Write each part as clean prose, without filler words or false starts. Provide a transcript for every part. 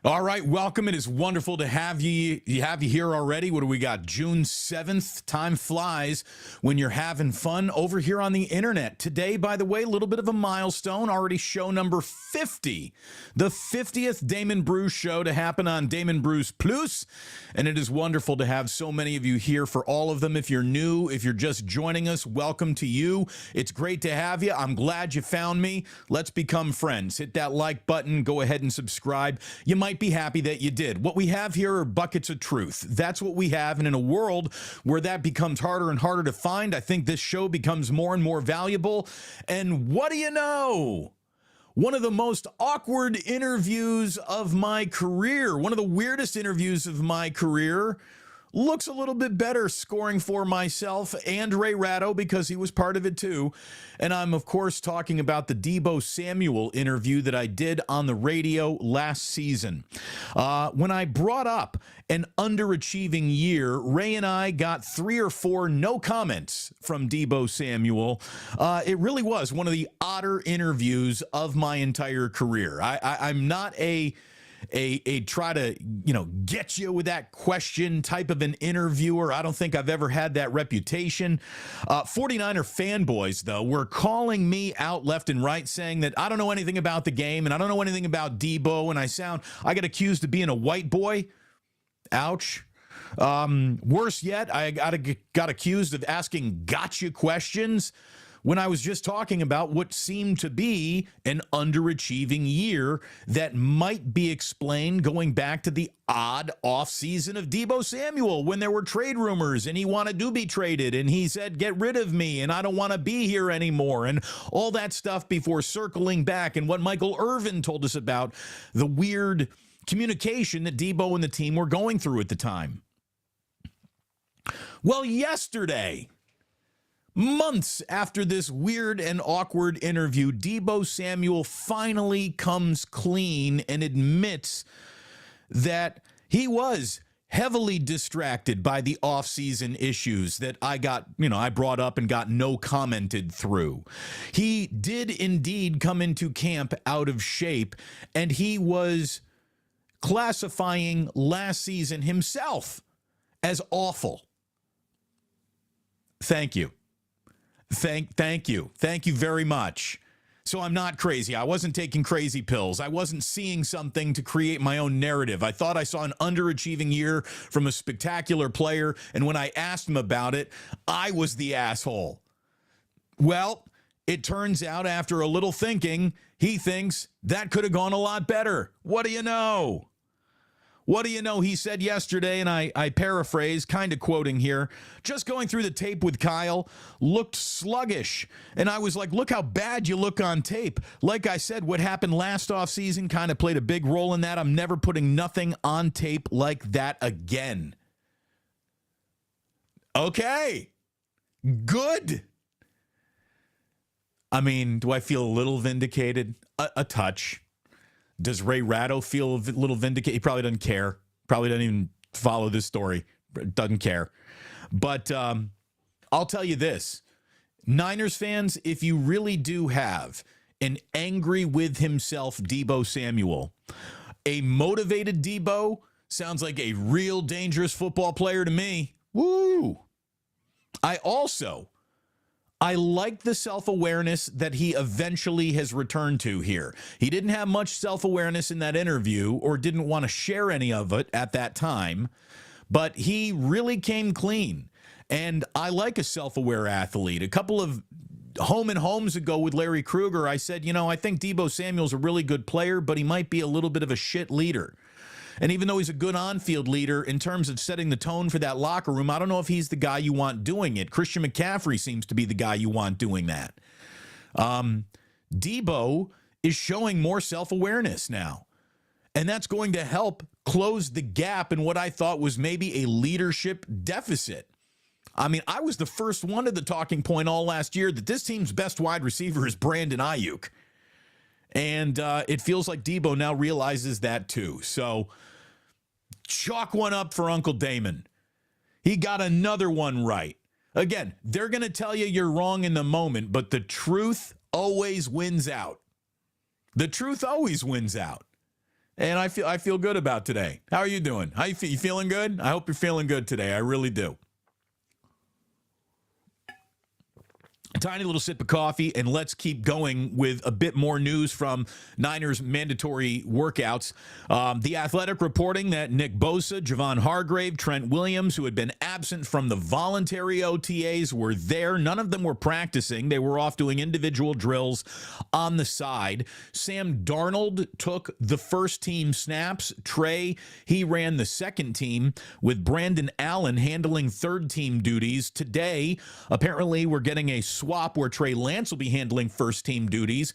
All right, welcome. It is wonderful to have you here already. What do we got? June 7th. Time flies when you're having fun over here on the internet. Today, by the way, a little bit of a milestone. Already show number 50. The 50th Damon Bruce show to happen on Damon Bruce Plus. And it is wonderful to have so many of you here for all of them. If you're new, if you're just joining us, welcome to you. It's great to have you. I'm glad you found me. Let's become friends. Hit that like button. Go ahead and subscribe. You might be happy that you did. What we have here are buckets of truth. That's what we have. And in a world where that becomes harder and harder to find, I think this show becomes more and more valuable. And what do you know? One of the most awkward interviews of my career, one of the weirdest interviews of my career, looks a little bit better scoring for myself and Ray Ratto because he was part of it too. And I'm, of course, talking about the Deebo Samuel interview that I did on the radio last season. When I brought up an underachieving year, Ray and I got 3 or 4 no comments from Deebo Samuel. It really was one of the odder interviews of my entire career. I'm not a try to, get you with that question type of an interviewer. I don't think I've ever had that reputation. 49er fanboys, though, were calling me out left and right saying that I don't know anything about the game and I don't know anything about Deebo, and I got accused of being a white boy. Ouch. Worse yet, I got accused of asking gotcha questions when I was just talking about what seemed to be an underachieving year that might be explained going back to the odd offseason of Deebo Samuel when there were trade rumors and he wanted to be traded and he said, get rid of me and I don't want to be here anymore, and all that stuff before circling back and what Michael Irvin told us about the weird communication that Deebo and the team were going through at the time. Well, yesterday, months after this weird and awkward interview, Deebo Samuel finally comes clean and admits that he was heavily distracted by the offseason issues that I brought up and got no commented through. He did indeed come into camp out of shape, and he was classifying last season himself as awful. Thank you. Thank you. Thank you very much. So I'm not crazy. I wasn't taking crazy pills. I wasn't seeing something to create my own narrative. I thought I saw an underachieving year from a spectacular player, and when I asked him about it, I was the asshole. Well, it turns out after a little thinking, he thinks that could have gone a lot better. What do you know? What do you know? He said yesterday, and I paraphrase, kind of quoting here, just going through the tape with Kyle, looked sluggish. And I was like, look how bad you look on tape. Like I said, what happened last offseason kind of played a big role in that. I'm never putting nothing on tape like that again. Okay. Good. I mean, do I feel a little vindicated? A touch. Does Ray Ratto feel a little vindicated? He probably doesn't care. Probably doesn't even follow this story. Doesn't care. But I'll tell you this. Niners fans, if you really do have an angry with himself Deebo Samuel, a motivated Deebo sounds like a real dangerous football player to me. Woo! I like the self-awareness that he eventually has returned to here. He didn't have much self-awareness in that interview or didn't want to share any of it at that time, but he really came clean. And I like a self-aware athlete. A couple of home and homes ago with Larry Krueger, I said, I think Deebo Samuel's a really good player, but he might be a little bit of a shit leader. And even though he's a good on-field leader in terms of setting the tone for that locker room, I don't know if he's the guy you want doing it. Christian McCaffrey seems to be the guy you want doing that. Deebo is showing more self-awareness now. And that's going to help close the gap in what I thought was maybe a leadership deficit. I mean, I was the first one to the talking point all last year that this team's best wide receiver is Brandon Ayuk. And it feels like Deebo now realizes that too. So chalk one up for Uncle Damon. He got another one right. Again, they're going to tell you you're wrong in the moment, but the truth always wins out. The truth always wins out. And I feel good about today. How are you doing? How you feel? You feeling good? I hope you're feeling good today. I really do. Tiny little sip of coffee, and let's keep going with a bit more news from Niners mandatory workouts. The Athletic reporting that Nick Bosa, Javon Hargrave, Trent Williams, who had been absent from the voluntary OTAs, were there. None of them were practicing. They were off doing individual drills on the side. Sam Darnold took the first team snaps. Trey, he ran the second team, with Brandon Allen handling third team duties. Today, apparently, we're getting a swap where Trey Lance will be handling first team duties.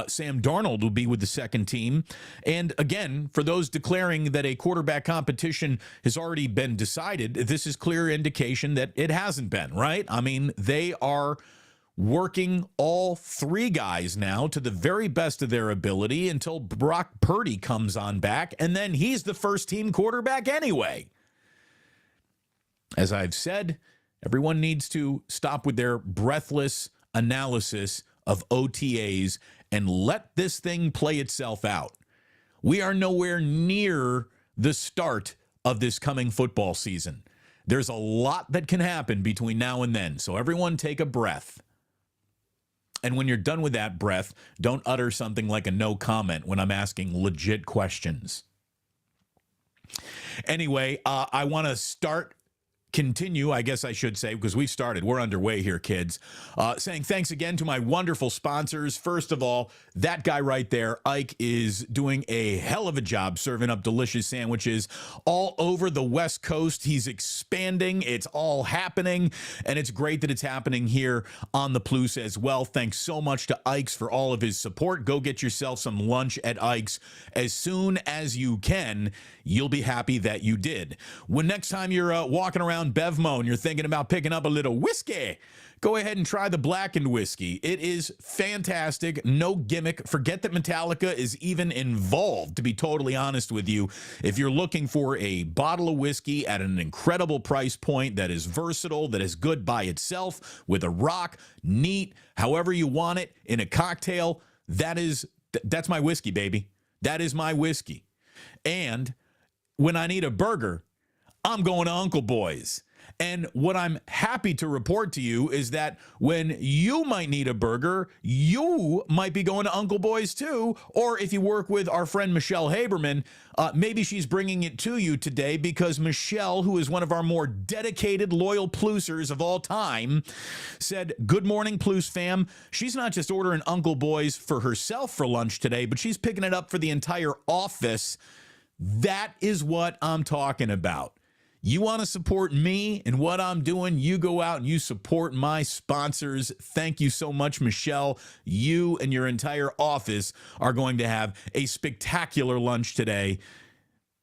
Sam Darnold will be with the second team. And again, for those declaring that a quarterback competition has already been decided, this is clear indication that it hasn't been, right? I mean, they are working all three guys now to the very best of their ability until Brock Purdy comes on back, and then he's the first team quarterback anyway. As I've said, everyone needs to stop with their breathless analysis of OTAs and let this thing play itself out. We are nowhere near the start of this coming football season. There's a lot that can happen between now and then, so everyone take a breath. And when you're done with that breath, don't utter something like a no comment when I'm asking legit questions. Anyway, I want to continue, I guess I should say, because we started. We're underway here, kids. Saying thanks again to my wonderful sponsors. First of all, that guy right there, Ike, is doing a hell of a job serving up delicious sandwiches all over the West Coast. He's expanding. It's all happening, and it's great that it's happening here on the Plus as well. Thanks so much to Ike's for all of his support. Go get yourself some lunch at Ike's as soon as you can. You'll be happy that you did. When next time you're walking around Bevmo and you're thinking about picking up a little whiskey, go ahead and try the blackened whiskey. It is fantastic. No gimmick. Forget that Metallica is even involved, to be totally honest with you. If you're looking for a bottle of whiskey at an incredible price point that is versatile, that is good by itself, with a rock, neat, however you want it, in a cocktail, that's my whiskey, baby. That is my whiskey. And when I need a burger, I'm going to Uncle Boy's. And what I'm happy to report to you is that when you might need a burger, you might be going to Uncle Boy's too. Or if you work with our friend Michelle Haberman, maybe she's bringing it to you today because Michelle, who is one of our more dedicated, loyal Plusers of all time, said, "Good morning, Plus fam." She's not just ordering Uncle Boy's for herself for lunch today, but she's picking it up for the entire office. That is what I'm talking about. You want to support me and what I'm doing, you go out and you support my sponsors. Thank you so much, Michelle. You and your entire office are going to have a spectacular lunch today.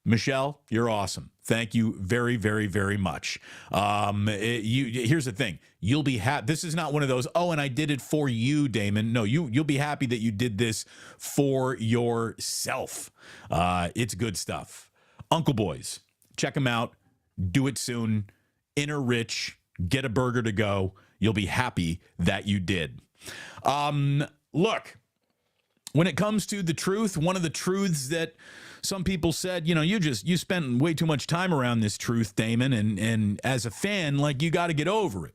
Michelle, you're awesome. Thank you very, very, very much. Here's the thing. You'll be happy. This is not one of those, oh, and I did it for you, Damon. No, you'll be happy that you did this for yourself. It's good stuff. Uncle Boys, check them out. Do it soon. Enter Rich. Get a burger to go. You'll be happy that you did. Look, when it comes to the truth, one of the truths that some people said, you spent way too much time around this truth, Damon, and as a fan, you got to get over it.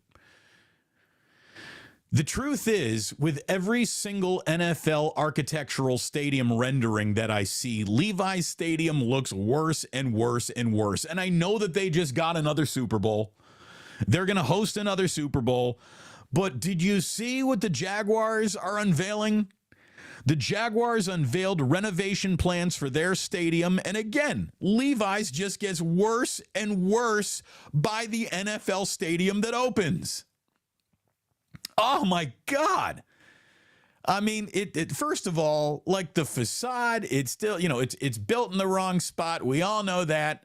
The truth is, with every single NFL architectural stadium rendering that I see, Levi's Stadium looks worse and worse and worse. And I know that they just got another Super Bowl. They're going to host another Super Bowl. But did you see what the Jaguars are unveiling? The Jaguars unveiled renovation plans for their stadium. And again, Levi's just gets worse and worse by the NFL stadium that opens. Oh, my God. I mean, it first of all, the facade, it's still, it's built in the wrong spot. We all know that.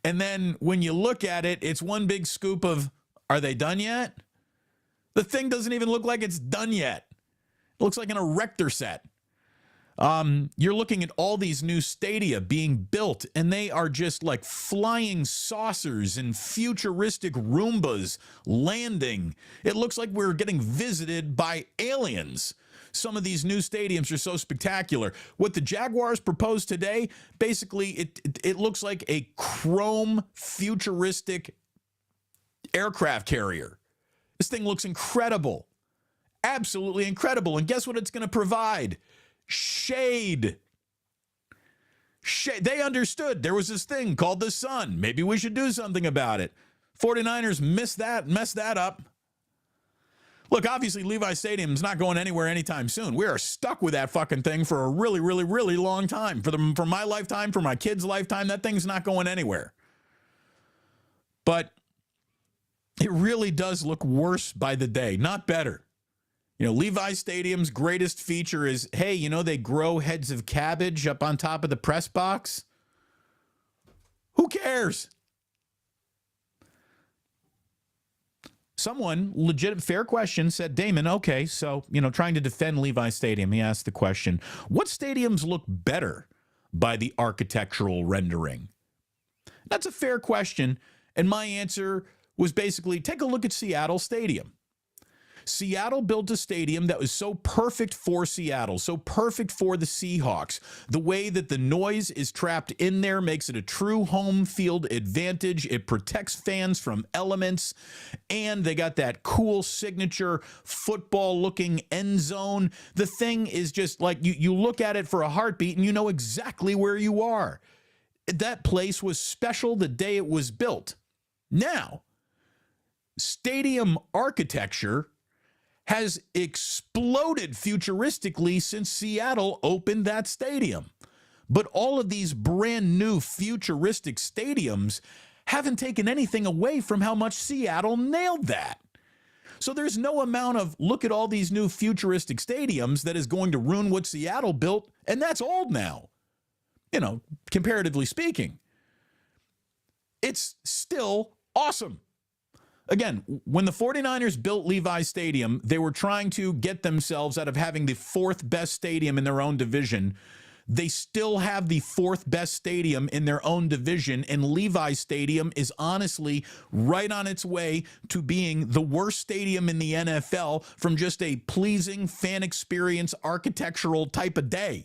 And then when you look at it, it's one big scoop of, are they done yet? The thing doesn't even look like it's done yet. It looks like an erector set. You're looking at all these new stadia being built, and they are just like flying saucers and futuristic Roombas landing. It looks like we're getting visited by aliens. some of these new stadiums are so spectacular. What the Jaguars proposed today, basically, it looks like a chrome futuristic aircraft carrier. This thing looks incredible. Absolutely incredible. And guess what it's going to provide? Shade. They understood there was this thing called the sun. Maybe we should do something about it. 49ers messed that up. Look, obviously, Levi Stadium's not going anywhere anytime soon. We are stuck with that fucking thing for a really, really, really long time. For my lifetime, for my kids' lifetime, that thing's not going anywhere. But it really does look worse by the day, not better. You know, Levi Stadium's greatest feature is, hey, you know, they grow heads of cabbage up on top of the press box. Who cares? Someone, legit, fair question, said, Damon, okay, so, you know, trying to defend Levi Stadium, he asked the question, what stadiums look better by the architectural rendering? That's a fair question, and my answer was basically, take a look at Seattle Stadium. Seattle built a stadium that was so perfect for Seattle, so perfect for the Seahawks. The way that the noise is trapped in there makes it a true home field advantage. It protects fans from elements, and they got that cool signature football-looking end zone. The thing is just like you look at it for a heartbeat, and you know exactly where you are. That place was special the day it was built. Now, stadium architecture has exploded futuristically since Seattle opened that stadium. But all of these brand new futuristic stadiums haven't taken anything away from how much Seattle nailed that. So there's no amount of look at all these new futuristic stadiums that is going to ruin what Seattle built, and that's old now. You know, comparatively speaking. It's still awesome. Again, when the 49ers built Levi Stadium, they were trying to get themselves out of having the fourth best stadium in their own division. They still have the fourth best stadium in their own division, and Levi Stadium is honestly right on its way to being the worst stadium in the NFL from just a pleasing fan experience architectural type of day.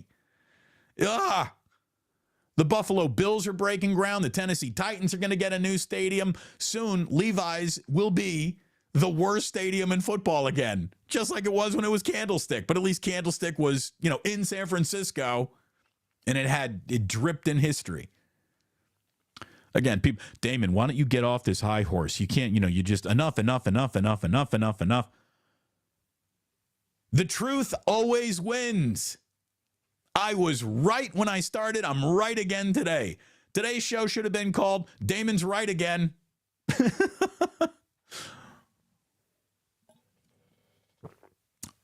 The Buffalo Bills are breaking ground. The Tennessee Titans are going to get a new stadium. Soon, Levi's will be the worst stadium in football again, just like it was when it was Candlestick. But at least Candlestick was, you know, in San Francisco, and it dripped in history. Again, people, Damon, why don't you get off this high horse? You can't, you know, you just enough. The truth always wins. I was right when I started. I'm right again today. Today's show should have been called Damon's Right Again.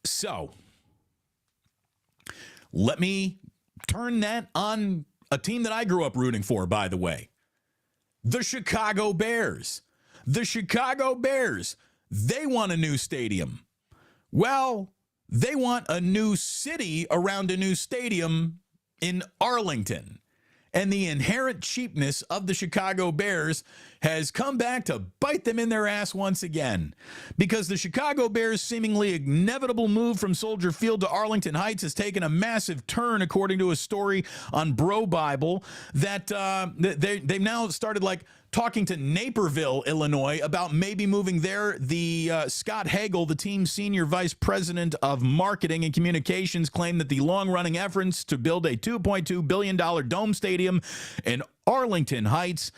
So, let me turn that on a team that I grew up rooting for, by the way. The Chicago Bears. The Chicago Bears. They want a new stadium. Well, they want a new city around a new stadium in Arlington. And the inherent cheapness of the Chicago Bears has come back to bite them in their ass once again. Because the Chicago Bears' seemingly inevitable move from Soldier Field to Arlington Heights has taken a massive turn, according to a story on Bro Bible, that they've now started talking to Naperville, Illinois, about maybe moving there. Scott Hagel, the team's senior vice president of marketing and communications, claimed that the long-running efforts to build a $2.2 billion dome stadium in Arlington Heights,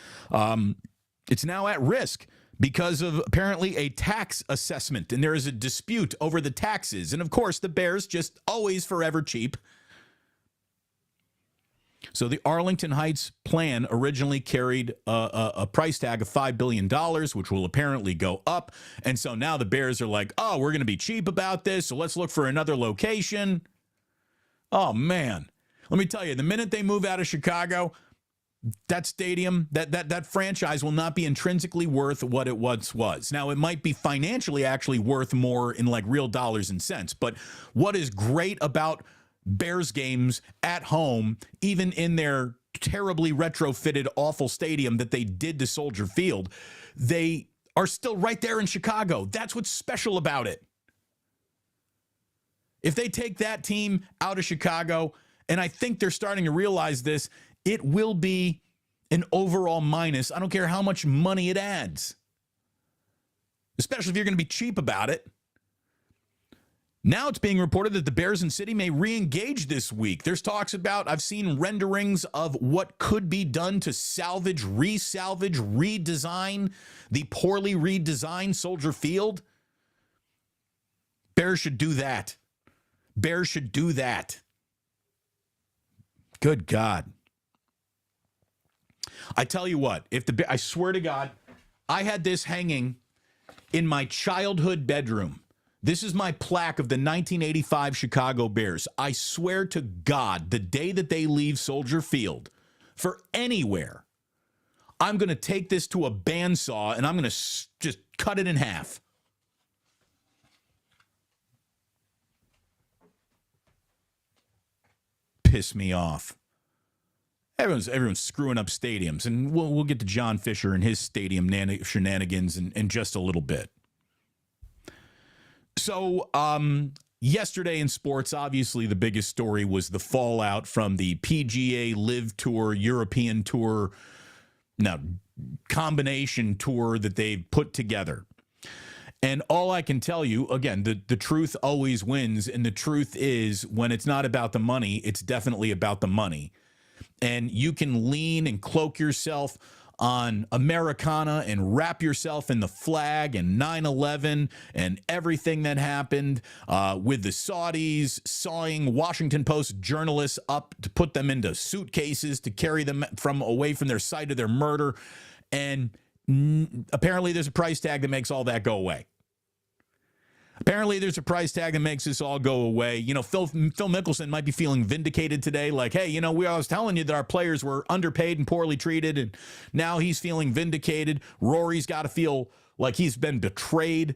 it's now at risk because of apparently a tax assessment, and there is a dispute over the taxes. And of course, the Bears just always forever cheap. So the Arlington Heights plan originally carried a price tag of $5 billion, which will apparently go up. And so now the Bears are like, oh, we're going to be cheap about this, so let's look for another location. Oh, man. Let me tell you, the minute they move out of Chicago, that stadium, that franchise will not be intrinsically worth what it once was. Now, it might be financially actually worth more in real dollars and cents. But what is great about Bears games at home, even in their terribly retrofitted, awful stadium that they did to Soldier Field, they are still right there in Chicago. That's what's special about it. If they take that team out of Chicago, and I think they're starting to realize this, it will be an overall minus. I don't care how much money it adds, especially if you're going to be cheap about it. Now it's being reported that the Bears in City may re-engage this week. There's talks about, I've seen renderings of what could be done to salvage, redesign the poorly redesigned Soldier Field. Bears should do that. Bears should do that. Good God. I tell you what, I swear to God, I had this hanging in my childhood bedroom. This is my plaque of the 1985 Chicago Bears. I swear to God, the day that they leave Soldier Field for anywhere, I'm going to take this to a bandsaw and I'm going to just cut it in half. Piss me off. Everyone's screwing up stadiums, and we'll get to John Fisher and his stadium shenanigans in just a little bit. So, yesterday in sports, obviously the biggest story was the fallout from the PGA LIV Tour, European Tour, combination tour that they've put together. And all I can tell you, again, the truth always wins, and the truth is when it's not about the money, it's definitely about the money. And you can lean and cloak yourself on Americana and wrap yourself in the flag and 9/11 and everything that happened with the Saudis sawing Washington Post journalists up to put them into suitcases to carry them away from their site of their murder. And apparently there's a price tag that makes all that go away. Apparently, there's a price tag that makes this all go away. You know, Phil Mickelson might be feeling vindicated today. Like, hey, I was telling you that our players were underpaid and poorly treated, and now he's feeling vindicated. Rory's got to feel like he's been betrayed.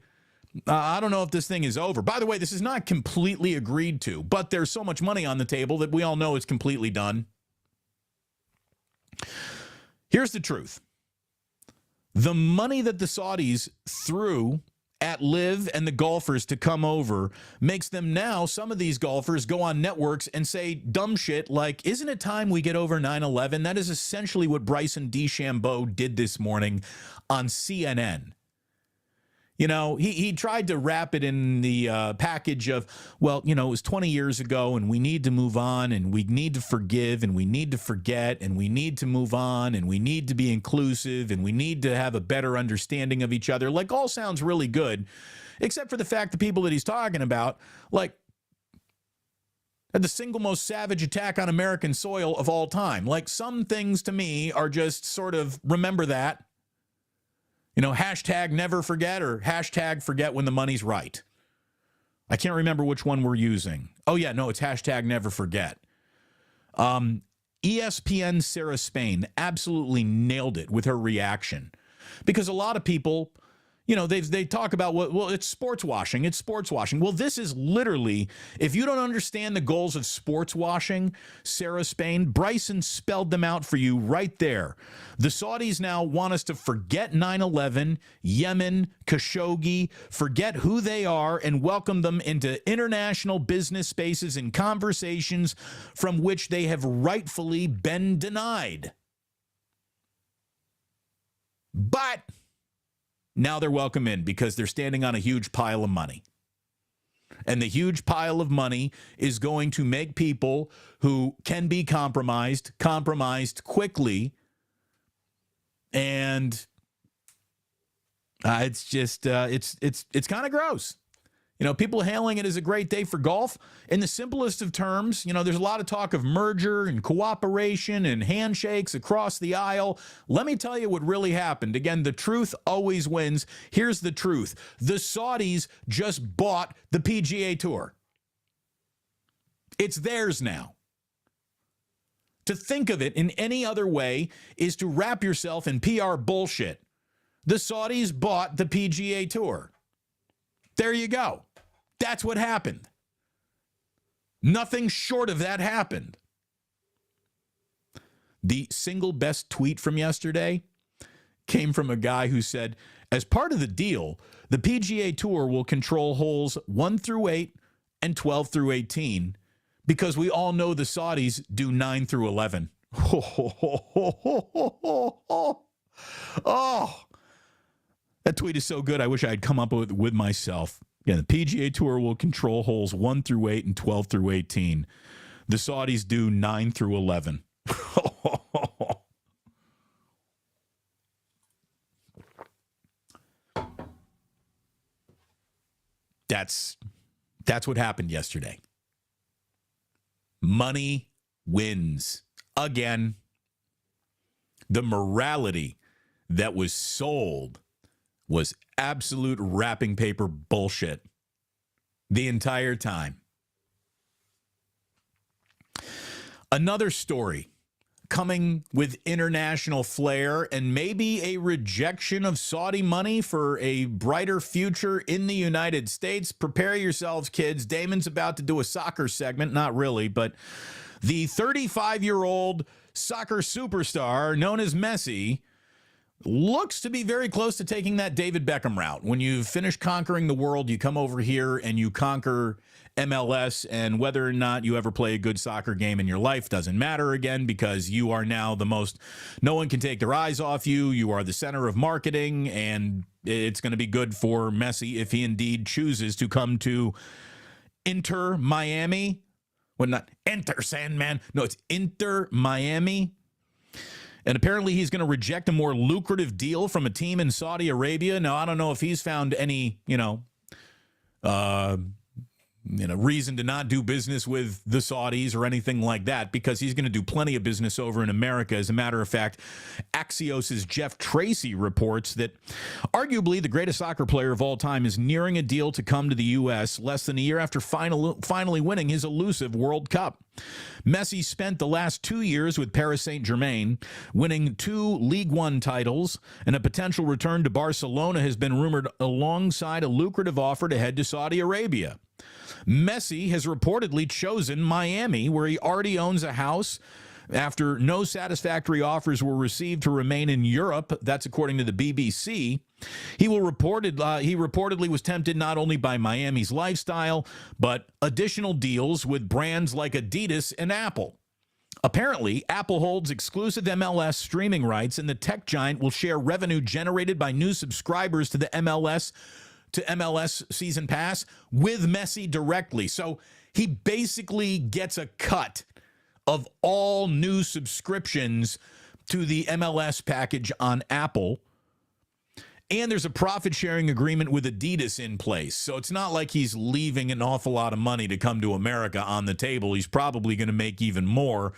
I don't know if this thing is over. By the way, this is not completely agreed to, but there's so much money on the table that we all know it's completely done. Here's the truth. The money that the Saudis threw at LIV and the golfers to come over makes them now, some of these golfers go on networks and say dumb shit like, isn't it time we get over 9/11? That is essentially what Bryson DeChambeau did this morning on CNN. He tried to wrap it in the package of, it was 20 years ago and we need to move on and we need to forgive and we need to forget and we need to move on and we need to be inclusive and we need to have a better understanding of each other. Like, all sounds really good, except for the fact the people that he's talking about, like, had the single most savage attack on American soil of all time. Like, some things to me are just sort of remember that. Hashtag never forget or hashtag forget when the money's right. I can't remember which one we're using. Oh, yeah, no, it's hashtag never forget. ESPN's Sarah Spain absolutely nailed it with her reaction. Because a lot of people, they talk about, it's sports washing. It's sports washing. Well, this is literally, if you don't understand the goals of sports washing, Sarah Spain, Bryson spelled them out for you right there. The Saudis now want us to forget 9/11, Yemen, Khashoggi, forget who they are, and welcome them into international business spaces and conversations from which they have rightfully been denied. But now they're welcome in because they're standing on a huge pile of money. And the huge pile of money is going to make people who can be compromised quickly. And it's just, it's kind of gross. People hailing it as a great day for golf. In the simplest of terms, there's a lot of talk of merger and cooperation and handshakes across the aisle. Let me tell you what really happened. Again, the truth always wins. Here's the truth. The Saudis just bought the PGA Tour. It's theirs now. To think of it in any other way is to wrap yourself in PR bullshit. The Saudis bought the PGA Tour. There you go. That's what happened. Nothing short of that happened. The single best tweet from yesterday came from a guy who said, as part of the deal, the PGA Tour will control holes 1 through 8 and 12 through 18, because we all know the Saudis do 9 through 11. Oh, that tweet is so good. I wish I had come up with myself. Yeah, the PGA Tour will control holes 1 through 8 and 12 through 18. The Saudis do 9 through 11. That's what happened yesterday. Money wins again. The morality that was sold was absolute wrapping paper bullshit the entire time. Another story coming with international flair and maybe a rejection of Saudi money for a brighter future in the United States. Prepare yourselves, kids. Damon's about to do a soccer segment. Not really, but the 35-year-old soccer superstar known as Messi looks to be very close to taking that David Beckham route. When you finish conquering the world, you come over here and you conquer MLS, and whether or not you ever play a good soccer game in your life doesn't matter again, because you are now the most, no one can take their eyes off you. You are the center of marketing, and it's going to be good for Messi if he indeed chooses to come to Inter Miami. Well, not Enter Sandman. No, it's Inter Miami. And apparently he's going to reject a more lucrative deal from a team in Saudi Arabia. Now, I don't know if he's found any, reason to not do business with the Saudis or anything like that, because he's going to do plenty of business over in America. As a matter of fact, Axios' Jeff Tracy reports that arguably the greatest soccer player of all time is nearing a deal to come to the U.S. less than a year after finally winning his elusive World Cup. Messi spent the last 2 years with Paris Saint-Germain, winning 2 League One titles, and a potential return to Barcelona has been rumored alongside a lucrative offer to head to Saudi Arabia. Messi has reportedly chosen Miami, where he already owns a house, after no satisfactory offers were received to remain in Europe. That's according to the BBC. He reportedly was tempted not only by Miami's lifestyle, but additional deals with brands like Adidas and Apple. Apparently, Apple holds exclusive MLS streaming rights, and the tech giant will share revenue generated by new subscribers to the MLS season pass with Messi directly. So he basically gets a cut of all new subscriptions to the MLS package on Apple. And there's a profit-sharing agreement with Adidas in place. So it's not like he's leaving an awful lot of money to come to America on the table. He's probably going to make even more.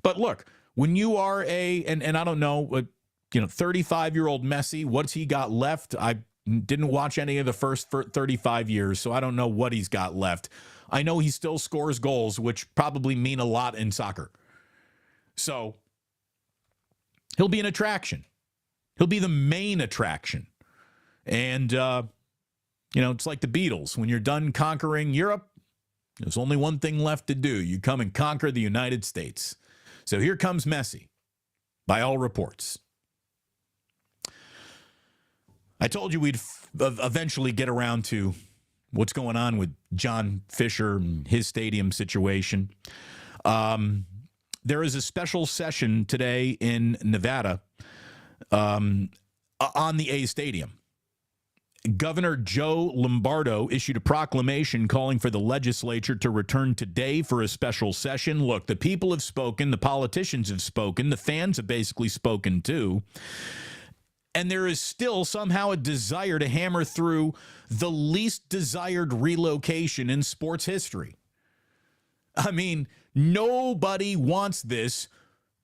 But look, when you are and I don't know, 35-year-old Messi, what's he got left? I didn't watch any of the first 35 years, so I don't know what he's got left. I know he still scores goals, which probably mean a lot in soccer. So he'll be an attraction. He'll be the main attraction. And, it's like the Beatles. When you're done conquering Europe, there's only one thing left to do. You come and conquer the United States. So here comes Messi, by all reports. I told you we'd eventually get around to what's going on with John Fisher and his stadium situation. There is a special session today in Nevada on the A Stadium. Governor Joe Lombardo issued a proclamation calling for the legislature to return today for a special session. Look, the people have spoken, the politicians have spoken, the fans have basically spoken too. And there is still somehow a desire to hammer through the least desired relocation in sports history. I mean, nobody wants this,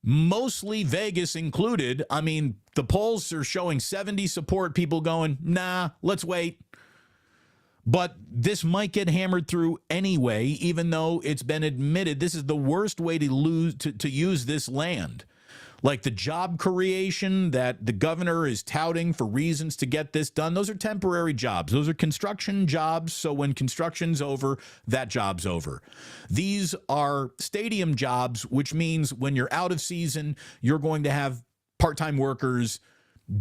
mostly Vegas included. I mean, the polls are showing 70 support, people going, nah, let's wait. But this might get hammered through anyway, even though it's been admitted this is the worst way to use this land. Like the job creation that the governor is touting for reasons to get this done, those are temporary jobs. Those are construction jobs, so when construction's over, that job's over. These are stadium jobs, which means when you're out of season, you're going to have part-time workers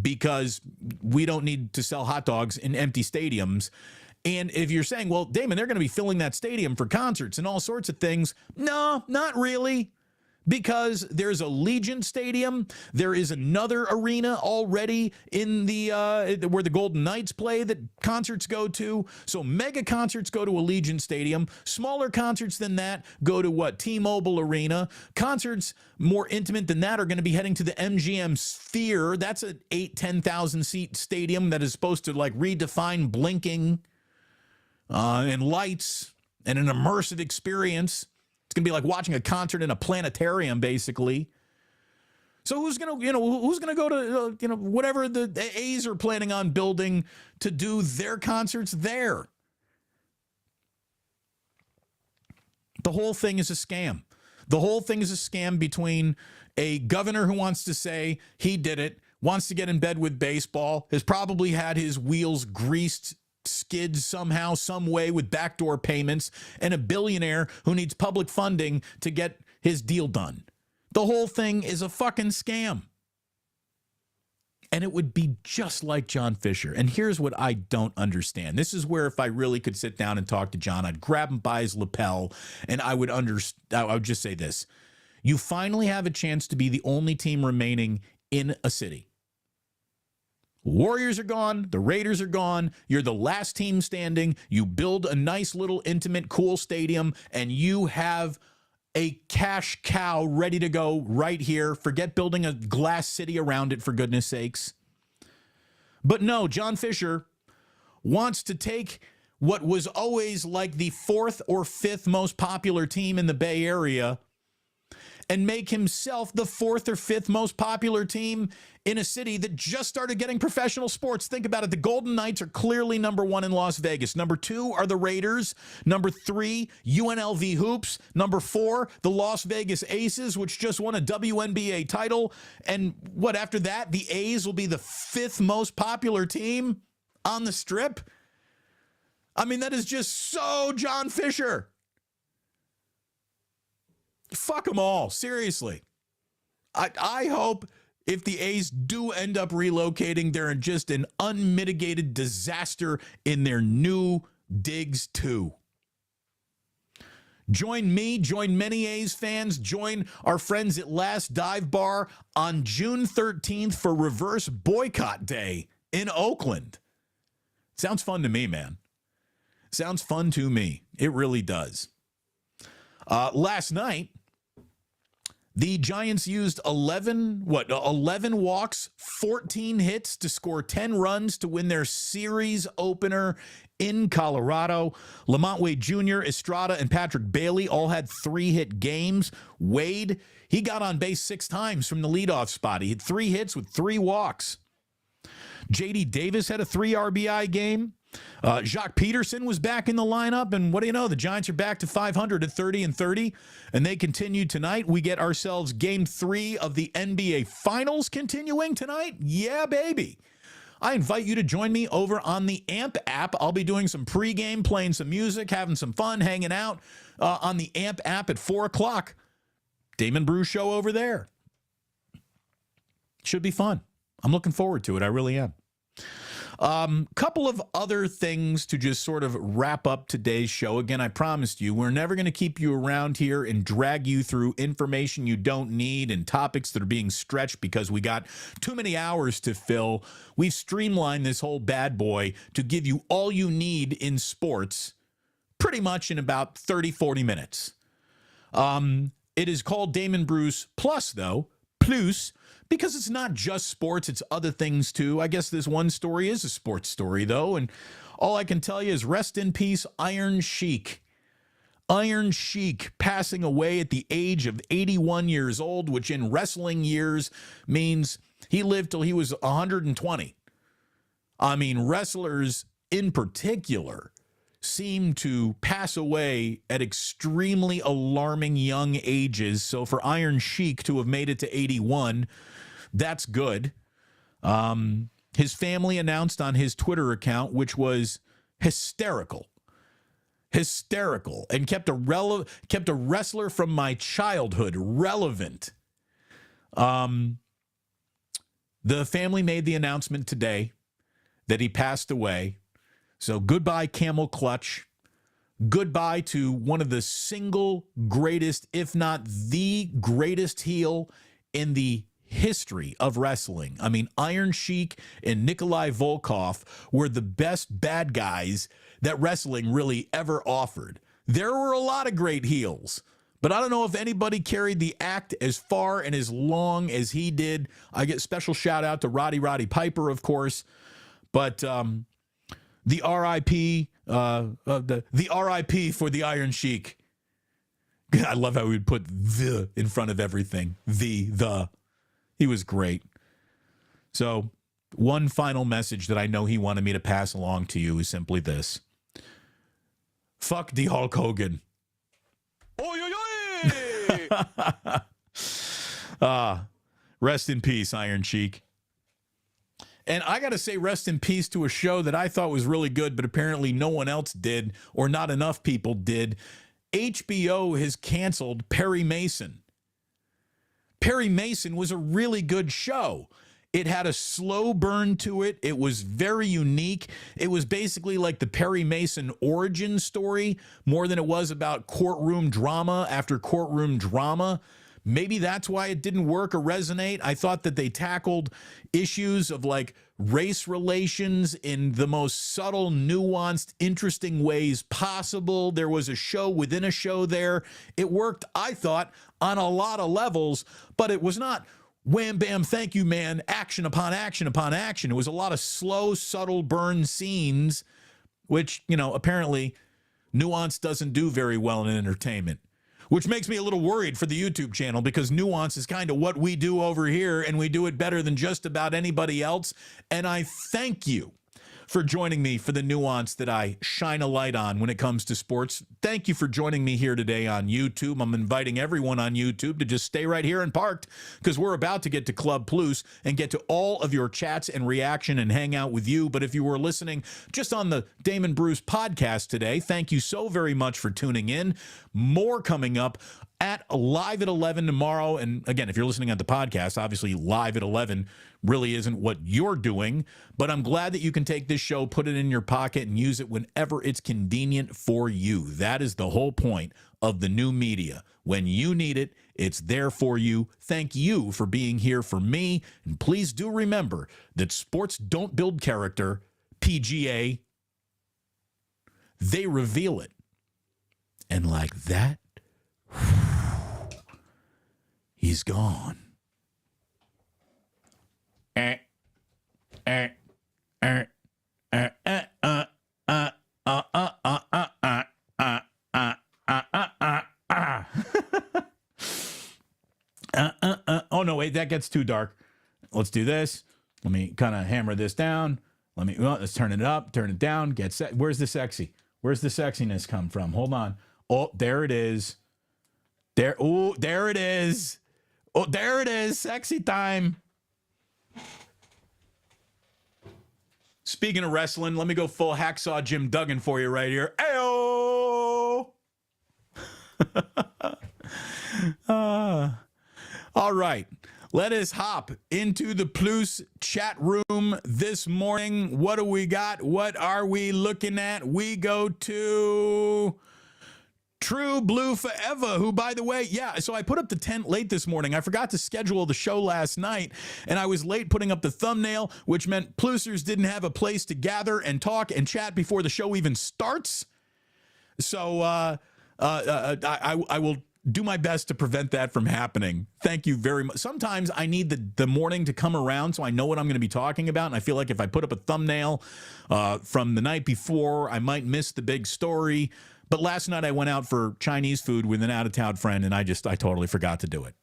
because we don't need to sell hot dogs in empty stadiums. And if you're saying, well, Damon, they're going to be filling that stadium for concerts and all sorts of things. No, not really. Because there's a Allegiant Stadium, there is another arena already in the where the Golden Knights play that concerts go to. So mega concerts go to Allegiant Stadium. Smaller concerts than that go to what? T-Mobile Arena. Concerts more intimate than that are going to be heading to the MGM Sphere. That's an 10,000 seat stadium that is supposed to like redefine blinking and lights and an immersive experience. It's going to be like watching a concert in a planetarium, basically. So who's going to go to, whatever the A's are planning on building to do their concerts there? The whole thing is a scam. The whole thing is a scam between a governor who wants to say he did it, wants to get in bed with baseball, has probably had his wheels greased skids somehow, some way with backdoor payments, and a billionaire who needs public funding to get his deal done. The whole thing is a fucking scam. And it would be just like John Fisher. And here's what I don't understand. This is where if I really could sit down and talk to John, I'd grab him by his lapel and I would just say this. You finally have a chance to be the only team remaining in a city. Warriors are gone. The Raiders are gone. You're the last team standing. You build a nice little intimate, cool stadium, and you have a cash cow ready to go right here. Forget building a glass city around it, for goodness sakes. But no, John Fisher wants to take what was always like the fourth or fifth most popular team in the Bay Area and make himself the fourth or fifth most popular team in a city that just started getting professional sports. Think about it. The Golden Knights are clearly number one in Las Vegas. Number two are the Raiders. Number three, UNLV Hoops. Number four, the Las Vegas Aces, which just won a WNBA title. And what after that? The A's will be the fifth most popular team on the Strip. I mean, that is just so John Fisher. Fuck them all. Seriously. I hope if the A's do end up relocating, they're just an unmitigated disaster in their new digs too. Join me, join many A's fans, join our friends at Last Dive Bar on June 13th for Reverse Boycott Day in Oakland. Sounds fun to me, man. Sounds fun to me. It really does. Last night, the Giants used 11 walks, 14 hits to score 10 runs to win their series opener in Colorado. Lamont Wade Jr., Estrada, and Patrick Bailey all had 3-hit games. Wade, he got on base 6 times from the leadoff spot. He had 3 hits with 3 walks. J.D. Davis had a 3 RBI game. Jacques Peterson was back in the lineup, and what do you know? The Giants are back to 500 at 30-30, and they continue tonight. We get ourselves Game 3 of the NBA Finals continuing tonight. Yeah, baby. I invite you to join me over on the AMP app. I'll be doing some pregame, playing some music, having some fun, hanging out on the AMP app at 4 o'clock. Damon Brew Show over there. Should be fun. I'm looking forward to it. I really am. Couple of other things to just sort of wrap up today's show. Again, I promised you, we're never going to keep you around here and drag you through information you don't need and topics that are being stretched because we got too many hours to fill. We've streamlined this whole bad boy to give you all you need in sports pretty much in about 30, 40 minutes. It is called Damon Bruce Plus, though. Plus, because it's not just sports, it's other things too. I guess this one story is a sports story, though, and all I can tell you is rest in peace, Iron Sheik. Iron Sheik passing away at the age of 81 years old, which in wrestling years means he lived till he was 120. I mean, wrestlers in particular seem to pass away at extremely alarming young ages. So for Iron Sheik to have made it to 81, that's good. His family announced on his Twitter account, which was hysterical, and kept a wrestler from my childhood relevant. The family made the announcement today that he passed away. So goodbye, Camel Clutch. Goodbye to one of the single greatest, if not the greatest heel in the history of wrestling. I mean, Iron Sheik and Nikolai Volkov were the best bad guys that wrestling really ever offered. There were a lot of great heels, but I don't know if anybody carried the act as far and as long as he did. I get special shout out to Roddy Piper, of course, but the R.I.P. The R.I.P. for the Iron Sheik. I love how he would put the in front of everything. The. He was great. So, one final message that I know he wanted me to pass along to you is simply this. Fuck the Hulk Hogan. Oy, oy, oy! Rest in peace, Iron Sheik. And I got to say rest in peace to a show that I thought was really good, but apparently no one else did, or not enough people did. HBO has canceled Perry Mason. Perry Mason was a really good show. It had a slow burn to it. It was very unique. It was basically like the Perry Mason origin story more than it was about courtroom drama after courtroom drama. Maybe that's why it didn't work or resonate. I thought that they tackled issues of like race relations in the most subtle, nuanced, interesting ways possible. There was a show within a show there. It worked, I thought, on a lot of levels, but it was not wham, bam, thank you, man, action upon action upon action. It was a lot of slow, subtle burn scenes, which, you know, apparently nuance doesn't do very well in entertainment. Which makes me a little worried for the YouTube channel because nuance is kind of what we do over here, and we do it better than just about anybody else. And I thank you for joining me for the nuance that I shine a light on when it comes to sports. Thank you for joining me here today on YouTube. I'm inviting everyone on YouTube to just stay right here and parked because we're about to get to Club Plus and get to all of your chats and reaction and hang out with you. But if you were listening just on the Damon Bruce podcast today, thank you so very much for tuning in. More coming up at Live at 11 tomorrow. And again, if you're listening on the podcast, obviously Live at 11 really isn't what you're doing, but I'm glad that you can take this show, put it in your pocket, and use it whenever it's convenient for you. That is the whole point of the new media. When you need it, it's there for you. Thank you for being here for me. And please do remember that sports don't build character. PGA, they reveal it. And like that, he's gone. Oh, no, wait, that gets too dark. Let's do this. Let me kind of hammer this down. Let's turn it up, turn it down. Where's the sexy? Where's the sexiness come from? Hold on. Oh, there it is. There it is. Oh, there it is. Sexy time. Speaking of wrestling, let me go full hacksaw Jim Duggan for you right here. Ayo! All right. Let us hop into the Plus chat room this morning. What do we got? What are we looking at? We go to True Blue Forever, who, by the way, so I put up the tent late this morning. I forgot to schedule the show last night, and I was late putting up the thumbnail, which meant Plusers didn't have a place to gather and talk and chat before the show even starts. So I will do my best to prevent that from happening. Thank you very much. Sometimes I need the morning to come around so I know what I'm going to be talking about, and I feel like if I put up a thumbnail from the night before, I might miss the big story. But last night I went out for Chinese food with an out-of-town friend, and I totally forgot to do it.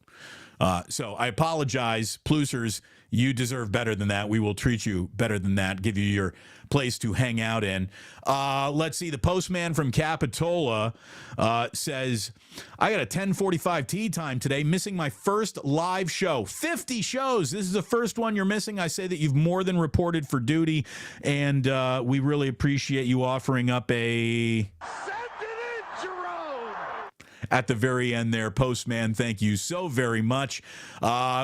So I apologize. Plusers, you deserve better than that. We will treat you better than that, give you your place to hang out in. Let's see. The postman from Capitola says, I got a 10:45 tee time today, missing my first live show. 50 shows. This is the first one you're missing. I say that you've more than reported for duty, and we really appreciate you offering up a... at the very end there. Postman, thank you so very much.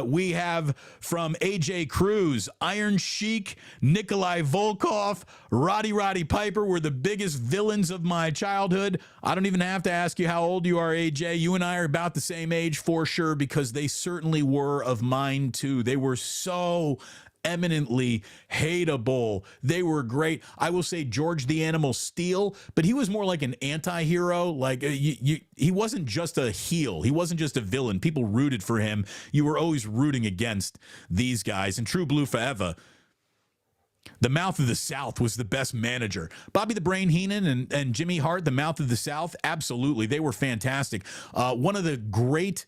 We have from AJ Cruz, Iron Sheik, Nikolai Volkov, Roddy Piper were the biggest villains of my childhood. I don't even have to ask you how old you are, AJ. You and I are about the same age for sure, because they certainly were of mine too. They were so eminently hateable. They were great. I will say George the Animal Steele, but he was more like an anti-hero. Like he wasn't just a heel. He wasn't just a villain. People rooted for him. You were always rooting against these guys. And True Blue forever. The Mouth of the South was the best manager. Bobby the Brain Heenan and Jimmy Hart, the Mouth of the South, absolutely. They were fantastic. One of the great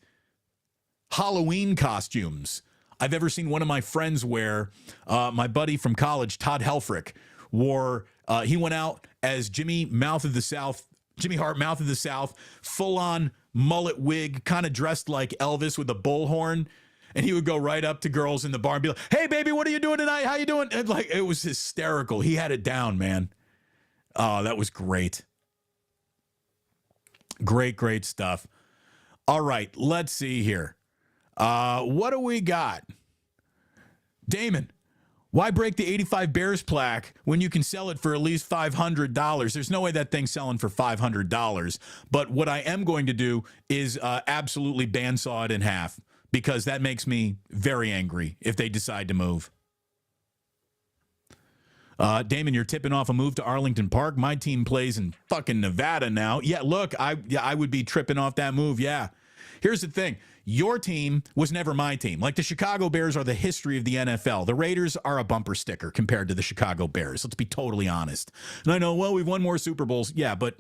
Halloween costumes I've ever seen one of my friends wear, my buddy from college, Todd Helfrich, wore, he went out as Jimmy Hart, Mouth of the South, full-on mullet wig, kind of dressed like Elvis with a bullhorn. And he would go right up to girls in the bar and be like, "Hey, baby, what are you doing tonight? How you doing?" And like, it was hysterical. He had it down, man. Oh, that was great. Great stuff. All right, let's see here. What do we got? Damon, why break the 85 Bears plaque when you can sell it for at least $500? There's no way that thing's selling for $500. But what I am going to do is absolutely bandsaw it in half, because that makes me very angry if they decide to move. Damon, you're tipping off a move to Arlington Park. My team plays in fucking Nevada now. Yeah, look, I would be tripping off that move, yeah. Here's the thing. Your team was never my team. Like, the Chicago Bears are the history of the NFL. The Raiders are a bumper sticker compared to the Chicago Bears. Let's be totally honest. And I know, well, we've won more Super Bowls. Yeah, but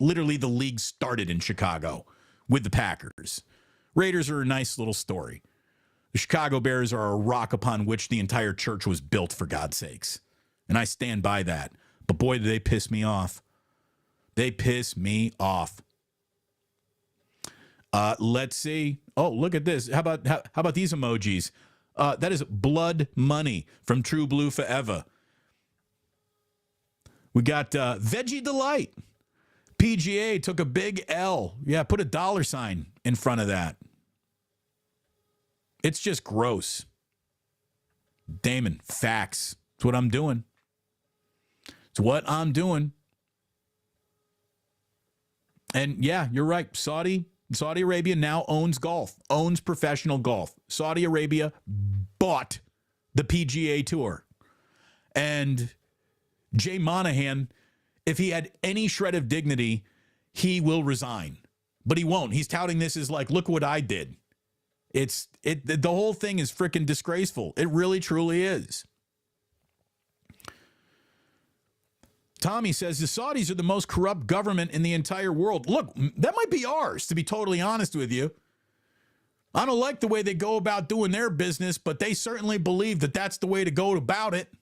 literally the league started in Chicago with the Packers. Raiders are a nice little story. The Chicago Bears are a rock upon which the entire church was built, for God's sakes. And I stand by that. But boy, do they piss me off. They piss me off. Let's see. Oh, look at this. How about these emojis? That is blood money from True Blue Forever. We got Veggie Delight. PGA took a big L. Yeah, put a $sign in front of that. It's just gross. Damon, facts. It's what I'm doing. It's what I'm doing. And yeah, you're right. Saudi Arabia now owns golf, owns professional golf. Saudi Arabia bought the PGA Tour. And Jay Monahan, if he had any shred of dignity, he will resign. But he won't. He's touting this as like, look what I did. The whole thing is freaking disgraceful. It really, truly is. Tommy says the Saudis are the most corrupt government in the entire world. Look, that might be ours, to be totally honest with you. I don't like the way they go about doing their business, but they certainly believe that that's the way to go about it.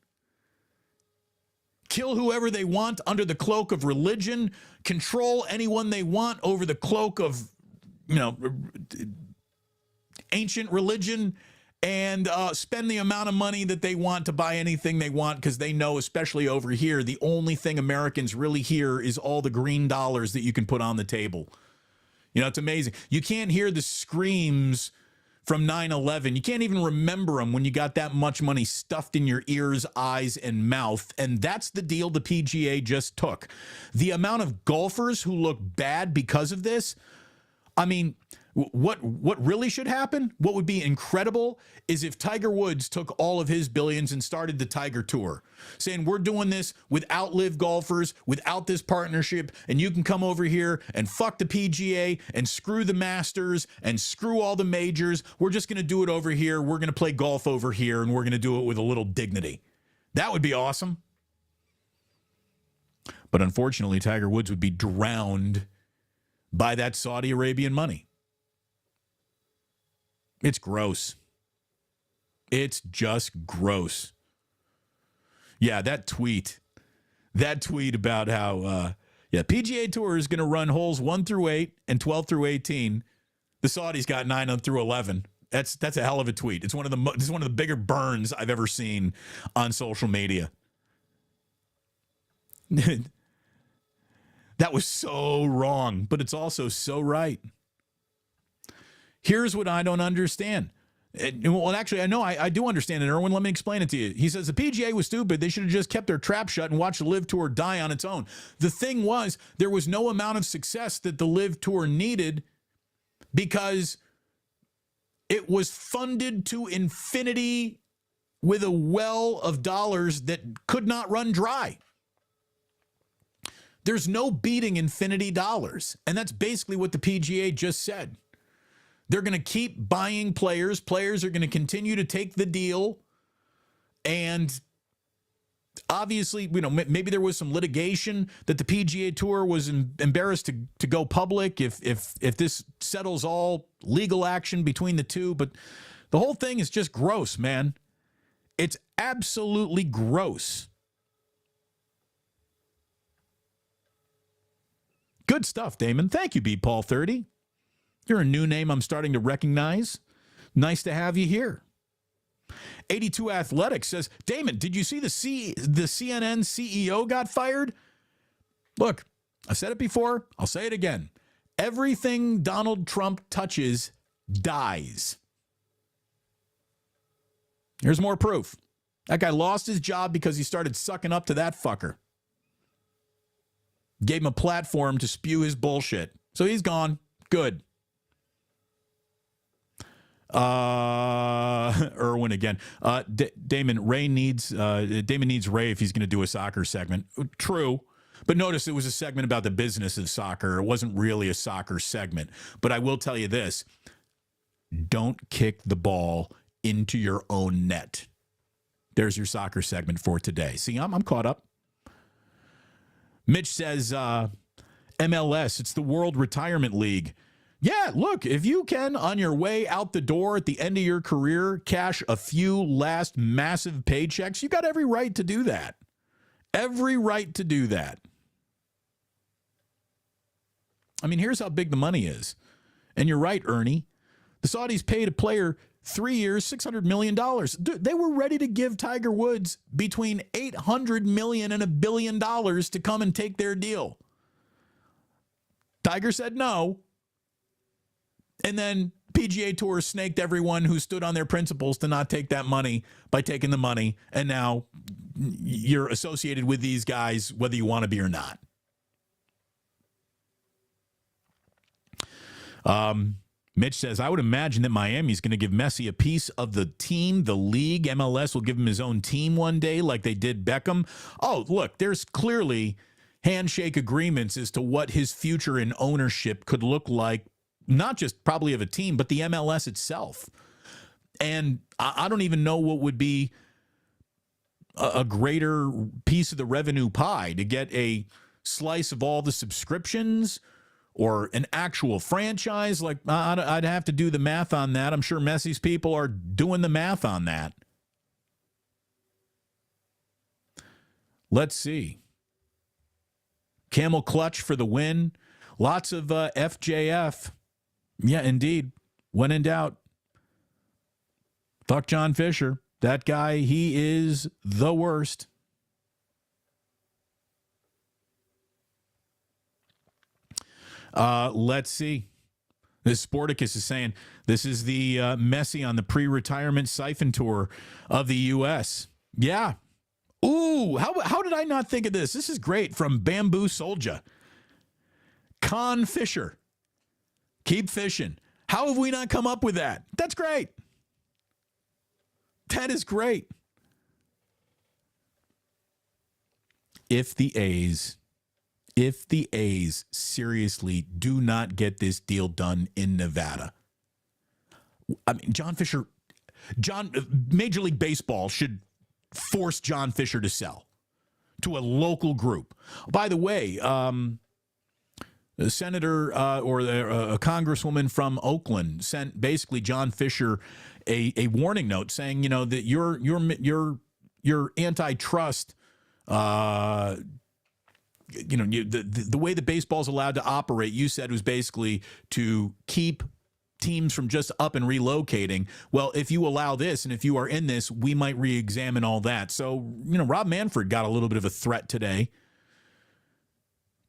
Kill whoever they want under the cloak of religion, control anyone they want over the cloak of, ancient religion, and spend the amount of money that they want to buy anything they want, because they know, especially over here, the only thing Americans really hear is all the green dollars that you can put on the table. It's amazing. You can't hear the screams from 9/11. You can't even remember them when you got that much money stuffed in your ears, eyes, and mouth. And that's the deal the PGA just took. The amount of golfers who look bad because of this, I mean, what really should happen, what would be incredible, is if Tiger Woods took all of his billions and started the Tiger Tour, saying, we're doing this without LIV golfers, without this partnership, and you can come over here and fuck the PGA and screw the Masters and screw all the majors. We're just going to do it over here. We're going to play golf over here, and we're going to do it with a little dignity. That would be awesome. But unfortunately, Tiger Woods would be drowned by that Saudi Arabian money. It's gross. It's just gross. Yeah, that tweet about how, PGA Tour is going to run holes 1 through 8 and 12 through 18. The Saudis got 9 through 11. That's a hell of a tweet. It's one of the bigger burns I've ever seen on social media. That was so wrong, but it's also so right. Here's what I don't understand. Well, actually, I know I do understand it, Erwin. Let me explain it to you. He says the PGA was stupid. They should have just kept their trap shut and watched the LIV Tour die on its own. The thing was, there was no amount of success that the LIV Tour needed because it was funded to infinity with a well of dollars that could not run dry. There's no beating infinity dollars. And that's basically what the PGA just said. They're going to keep buying players. Players are going to continue to take the deal. And obviously, maybe there was some litigation that the PGA Tour was embarrassed to go public if this settles all legal action between the two. But the whole thing is just gross, man. It's absolutely gross. Good stuff, Damon. Thank you, B. Paul 30. You're a new name I'm starting to recognize. Nice to have you here. 82 Athletics says, Damon, did you see the CNN CEO got fired? Look, I've said it before. I'll say it again. Everything Donald Trump touches dies. Here's more proof. That guy lost his job because he started sucking up to that fucker. Gave him a platform to spew his bullshit. So he's gone. Good. Erwin again. Damon needs Ray if he's going to do a soccer segment. True. But notice it was a segment about the business of soccer. It wasn't really a soccer segment. But I will tell you this. Don't kick the ball into your own net. There's your soccer segment for today. See, I'm caught up. Mitch says, MLS, it's the World Retirement League. Yeah, look, if you can, on your way out the door at the end of your career, cash a few last massive paychecks, you got every right to do that. Every right to do that. I mean, here's how big the money is. And you're right, Ernie. The Saudis paid a player 3 years, $600 million. They were ready to give Tiger Woods between $800 million and $1 billion to come and take their deal. Tiger said no. And then PGA Tour snaked everyone who stood on their principles to not take that money by taking the money. And now you're associated with these guys, whether you want to be or not. Mitch says, I would imagine that Miami's going to give Messi a piece of the team, the league. MLS will give him his own team one day like they did Beckham. Oh, look, there's clearly handshake agreements as to what his future in ownership could look like, not just probably of a team, but the MLS itself. And I don't even know what would be a greater piece of the revenue pie, to get a slice of all the subscriptions or an actual franchise. Like, I'd have to do the math on that. I'm sure Messi's people are doing the math on that. Let's see. Camel Clutch for the win. Lots of FJF. Yeah, indeed. When in doubt, fuck John Fisher. That guy, he is the worst. Let's see. This Sporticus is saying this is the Messi on the pre-retirement siphon tour of the U.S. Yeah. Ooh, how did I not think of this? This is great from Bamboo Soldier. Con Fisher. Keep fishing. How have we not come up with that? That's great. That is great. If the A's seriously do not get this deal done in Nevada, I mean, Major League Baseball should force John Fisher to sell to a local group. By the way, a senator or a congresswoman from Oakland sent basically John Fisher a warning note saying, that your antitrust, the way the baseball's allowed to operate, you said, was basically to keep teams from just up and relocating. Well, if you allow this and if you are in this, we might re-examine all that. So, Rob Manfred got a little bit of a threat today.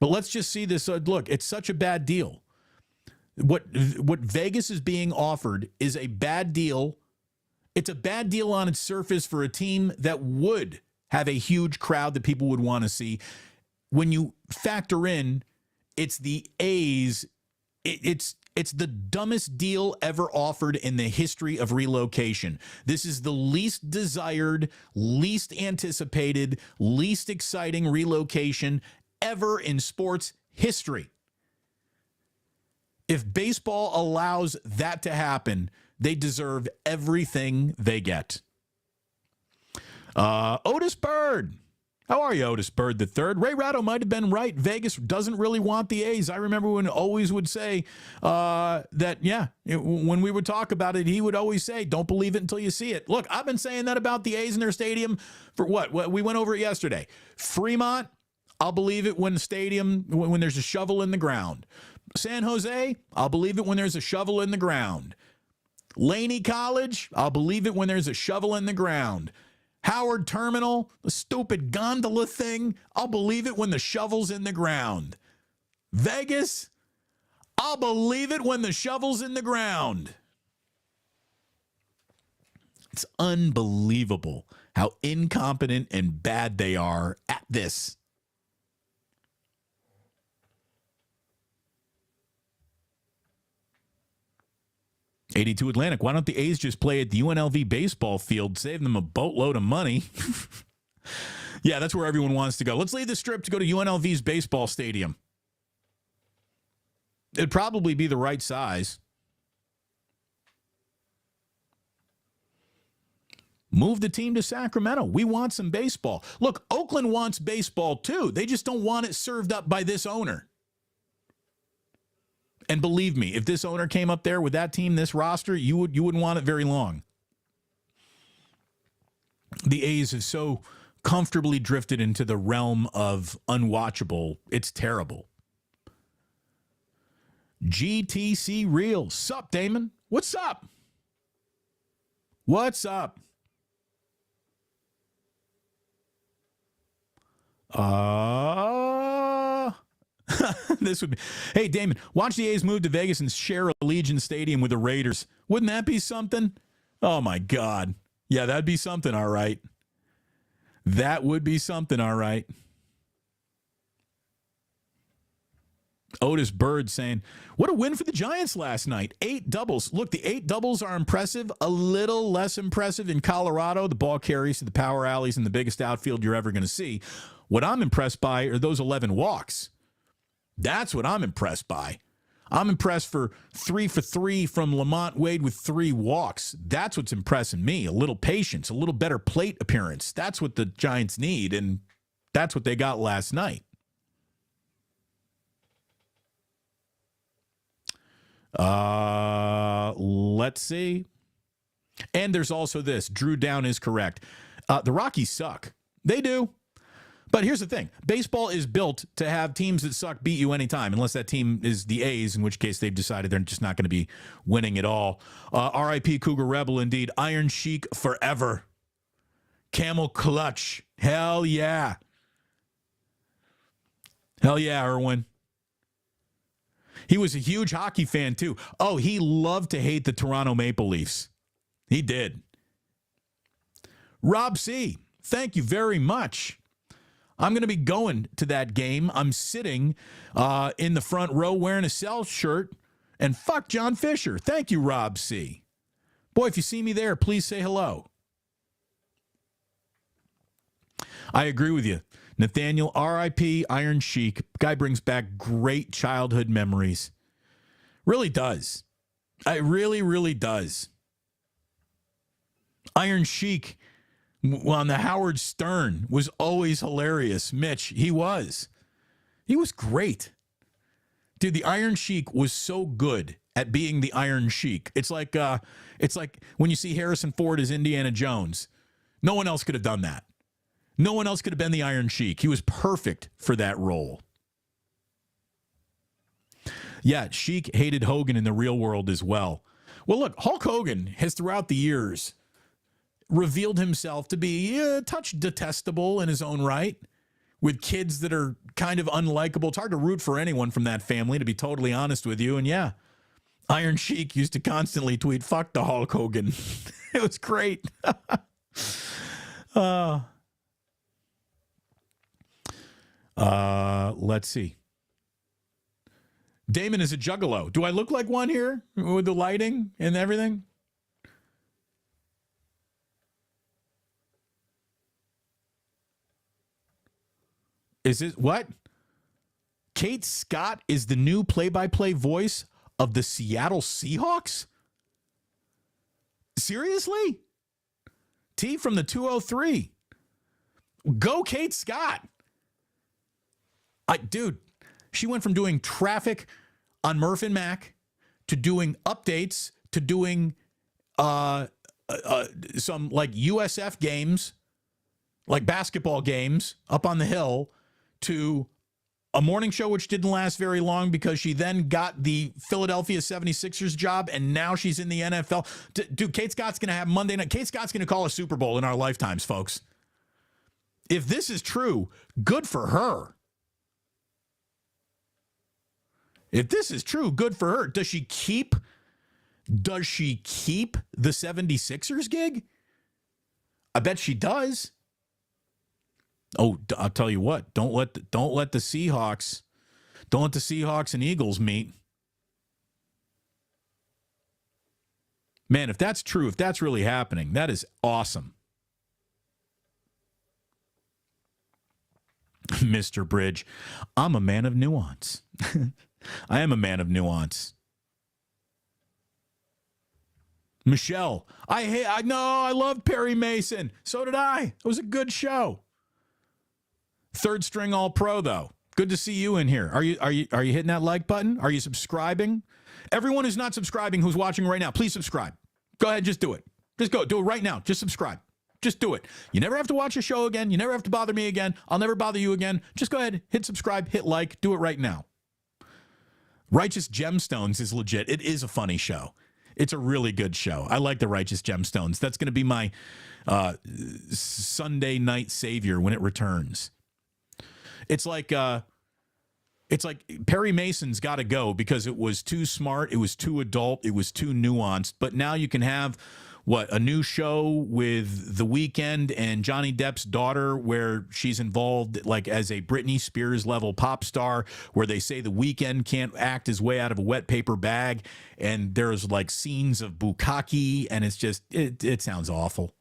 But let's just see this. Look, it's such a bad deal. What Vegas is being offered is a bad deal. It's a bad deal on its surface for a team that would have a huge crowd that people would want to see. When you factor in, it's the A's. It's the dumbest deal ever offered in the history of relocation. This is the least desired, least anticipated, least exciting relocation ever in sports history. If baseball allows that to happen, they deserve everything they get. Otis Bird. How are you, Otis Bird the third? Ray Ratto might have been right. Vegas doesn't really want the A's. I remember when always would say that, when we would talk about it, he would always say, don't believe it until you see it. Look, I've been saying that about the A's in their stadium for what? We went over it yesterday. Fremont, I'll believe it when when there's a shovel in the ground. San Jose, I'll believe it when there's a shovel in the ground. Laney College, I'll believe it when there's a shovel in the ground. Howard Terminal, the stupid gondola thing, I'll believe it when the shovel's in the ground. Vegas, I'll believe it when the shovel's in the ground. It's unbelievable how incompetent and bad they are at this. '82 Atlantic. Why don't the A's just play at the UNLV baseball field, save them a boatload of money? Yeah, that's where everyone wants to go. Let's leave the Strip to go to UNLV's baseball stadium. It'd probably be the right size. Move the team to Sacramento. We want some baseball. Look, Oakland wants baseball too. They just don't want it served up by this owner. And believe me, if this owner came up there with that team, this roster, you wouldn't want it very long. The A's have so comfortably drifted into the realm of unwatchable. It's terrible. GTC Real. Sup, Damon? What's up? What's up? This would be, hey, Damon, watch the A's move to Vegas and share Allegiant Stadium with the Raiders. Wouldn't that be something? Oh, my God. Yeah, that'd be something, all right. That would be something, all right. Otis Bird saying, what a win for the Giants last night. 8 doubles. Look, the 8 doubles are impressive. A little less impressive in Colorado. The ball carries to the power alleys in the biggest outfield you're ever going to see. What I'm impressed by are those 11 walks. That's what I'm impressed by. I'm impressed for 3 for 3 from Lamont Wade with 3 walks. That's what's impressing me. A little patience, a little better plate appearance. That's what the Giants need, and that's what they got last night. Let's see. And there's also this. Drew Down is correct. The Rockies suck. They do. But here's the thing. Baseball is built to have teams that suck beat you anytime, unless that team is the A's, in which case they've decided they're just not going to be winning at all. R.I.P. Cougar Rebel, indeed. Iron Sheik forever. Camel Clutch. Hell yeah. Hell yeah, Irwin. He was a huge hockey fan, too. Oh, he loved to hate the Toronto Maple Leafs. He did. Rob C., thank you very much. I'm going to be going to that game. I'm sitting in the front row wearing a Cell shirt. And fuck John Fisher. Thank you, Rob C. Boy, if you see me there, please say hello. I agree with you. Nathaniel, R.I.P., Iron Sheik. Guy brings back great childhood memories. Really does. It really, really does. Iron Sheik on the Howard Stern was always hilarious. Mitch, he was. He was great. Dude, the Iron Sheik was so good at being the Iron Sheik. It's like when you see Harrison Ford as Indiana Jones. No one else could have done that. No one else could have been the Iron Sheik. He was perfect for that role. Yeah, Sheik hated Hogan in the real world as well. Well, look, Hulk Hogan has throughout the years revealed himself to be a touch detestable in his own right. with kids that are kind of unlikable. It's hard to root for anyone from that family, to be totally honest with you. And yeah, Iron Sheik used to constantly tweet, "Fuck the Hulk Hogan." It was great. Let's see. Damon is a juggalo. Do I look like one here with the lighting and everything? Is it what? Kate Scott is the new play-by-play voice of the Seattle Seahawks? Seriously? T from the 203. Go Kate Scott. Dude, she went from doing traffic on Murph and Mac to doing updates to doing some like USF games, like basketball games up on the hill, to a morning show which didn't last very long because she then got the Philadelphia 76ers job and now she's in the NFL. Dude, Kate Scott's going to have Monday night. Kate Scott's going to call a Super Bowl in our lifetimes, folks. If this is true, good for her. If this is true, good for her. Does she keep the 76ers gig? I bet she does. Oh, I'll tell you what. Don't let the Seahawks and Eagles meet. Man, if that's true, if that's really happening, that is awesome. Mr. Bridge, I'm a man of nuance. I am a man of nuance. Michelle, I love Perry Mason. So did I. It was a good show. Third string all pro though. Good to see you in here. Are you hitting that like button? Are you subscribing? Everyone who's not subscribing, who's watching right now, please subscribe. Go ahead, just do it. Just go. Do it right now. Just subscribe. Just do it. You never have to watch a show again. You never have to bother me again. I'll never bother you again. Just go ahead, hit subscribe, hit like, do it right now. Righteous Gemstones is legit. It is a funny show. It's a really good show. I like the Righteous Gemstones. That's going to be my Sunday night savior when it returns. It's like Perry Mason's got to go because it was too smart, it was too adult, it was too nuanced. But now you can have a new show with The Weeknd and Johnny Depp's daughter where she's involved like as a Britney Spears level pop star, where they say The Weeknd can't act his way out of a wet paper bag, and there's like scenes of bukkake, and it's just it sounds awful.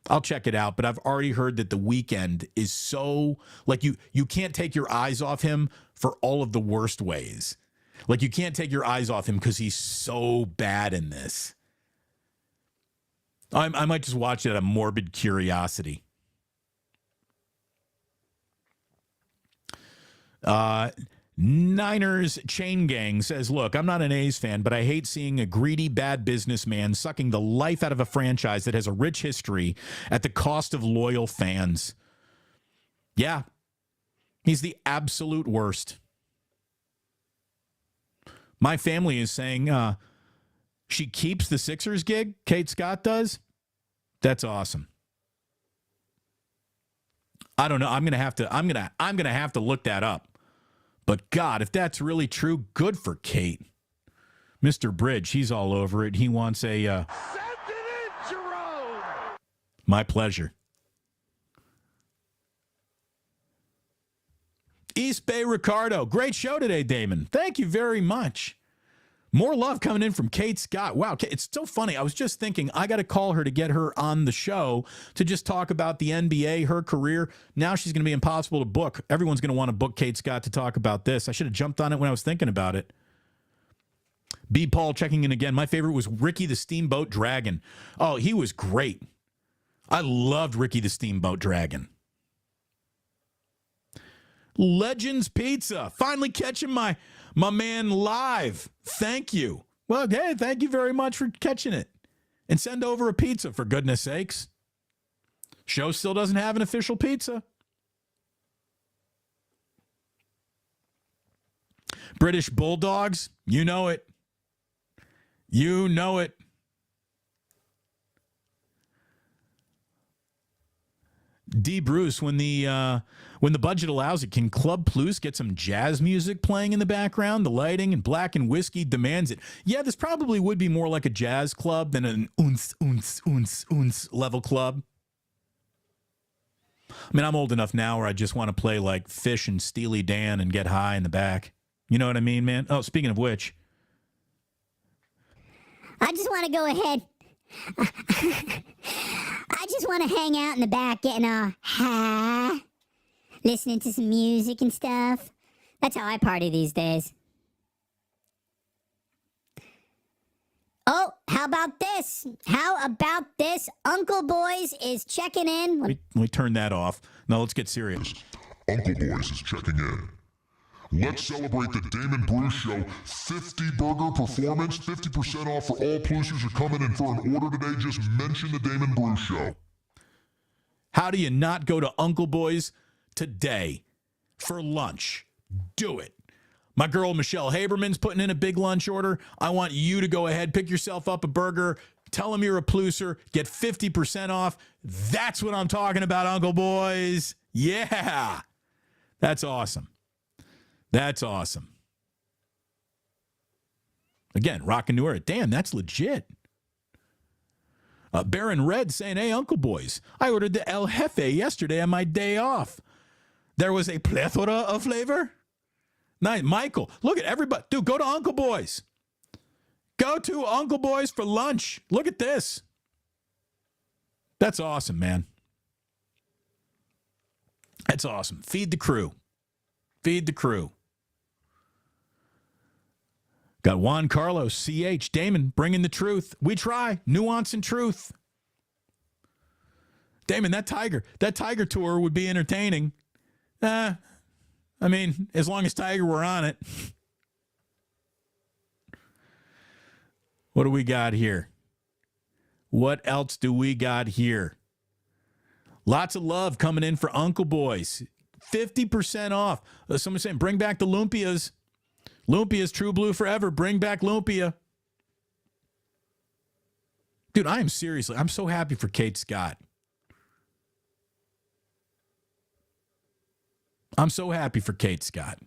I'll check it out, but I've already heard that The Weeknd is so like you can't take your eyes off him for all of the worst ways. Like you can't take your eyes off him because he's so bad in this. I might just watch it out of morbid curiosity. Niners Chain Gang says, look, I'm not an A's fan, but I hate seeing a greedy, bad businessman sucking the life out of a franchise that has a rich history at the cost of loyal fans. Yeah, he's the absolute worst. My family is saying she keeps the Sixers gig. Kate Scott does. That's awesome. I don't know. I'm gonna have to look that up. But God, if that's really true, good for Kate. Mr. Bridge, he's all over it. He wants a. Send it in, Jerome. My pleasure. East Bay Ricardo, great show today, Damon. Thank you very much. More love coming in from Kate Scott. Wow, it's so funny. I was just thinking I got to call her to get her on the show to just talk about the NBA, her career. Now she's going to be impossible to book. Everyone's going to want to book Kate Scott to talk about this. I should have jumped on it when I was thinking about it. B. Paul checking in again. My favorite was Ricky the Steamboat Dragon. Oh, he was great. I loved Ricky the Steamboat Dragon. Legends Pizza. Finally catching my man live. Thank you. Well, hey, thank you very much for catching it. And send over a pizza, for goodness sakes. Show still doesn't have an official pizza. British Bulldogs, you know it. You know it. D. Bruce, when the budget allows it, can Club Plus get some jazz music playing in the background? The lighting and black and whiskey demands it. Yeah, this probably would be more like a jazz club than an level club. I mean, I'm old enough now where I just want to play like Fish and Steely Dan and get high in the back. You know what I mean, man? Oh, speaking of which. I just want to go ahead. I just want to hang out in the back getting high, listening to some music and stuff. That's how I party these days. Oh, how about this? How about this? Uncle Boys is checking in. Let me turn that off. Now let's get serious. Uncle Boys is checking in. Let's celebrate the Damon Bruce Show 50 burger performance. 50% off for all Plusers who are coming in for an order today. Just mention the Damon Bruce Show. How do you not go to Uncle Boys today for lunch? Do it. My girl Michelle Haberman's putting in a big lunch order. I want you to go ahead, pick yourself up a burger, tell them you're a Pluser, get 50% off. That's what I'm talking about, Uncle Boys. Yeah. That's awesome. That's awesome. Again, rockin' New Era. Damn, that's legit. Baron Red saying, hey, Uncle Boys, I ordered the El Jefe yesterday on my day off. There was a plethora of flavor. Nice. Michael, look at everybody. Dude, go to Uncle Boys. Go to Uncle Boys for lunch. Look at this. That's awesome, man. That's awesome. Feed the crew. Feed the crew. Got Juan Carlos, CH, Damon, bringing the truth. We try. Nuance and truth. Damon, that Tiger tour would be entertaining. I mean, as long as Tiger were on it. What do we got here? What else do we got here? Lots of love coming in for Uncle Boys. 50% off. Someone's saying, bring back the Lumpias. Lumpia's True Blue forever. Bring back Lumpia. Dude, I'm so happy for Kate Scott. I'm so happy for Kate Scott.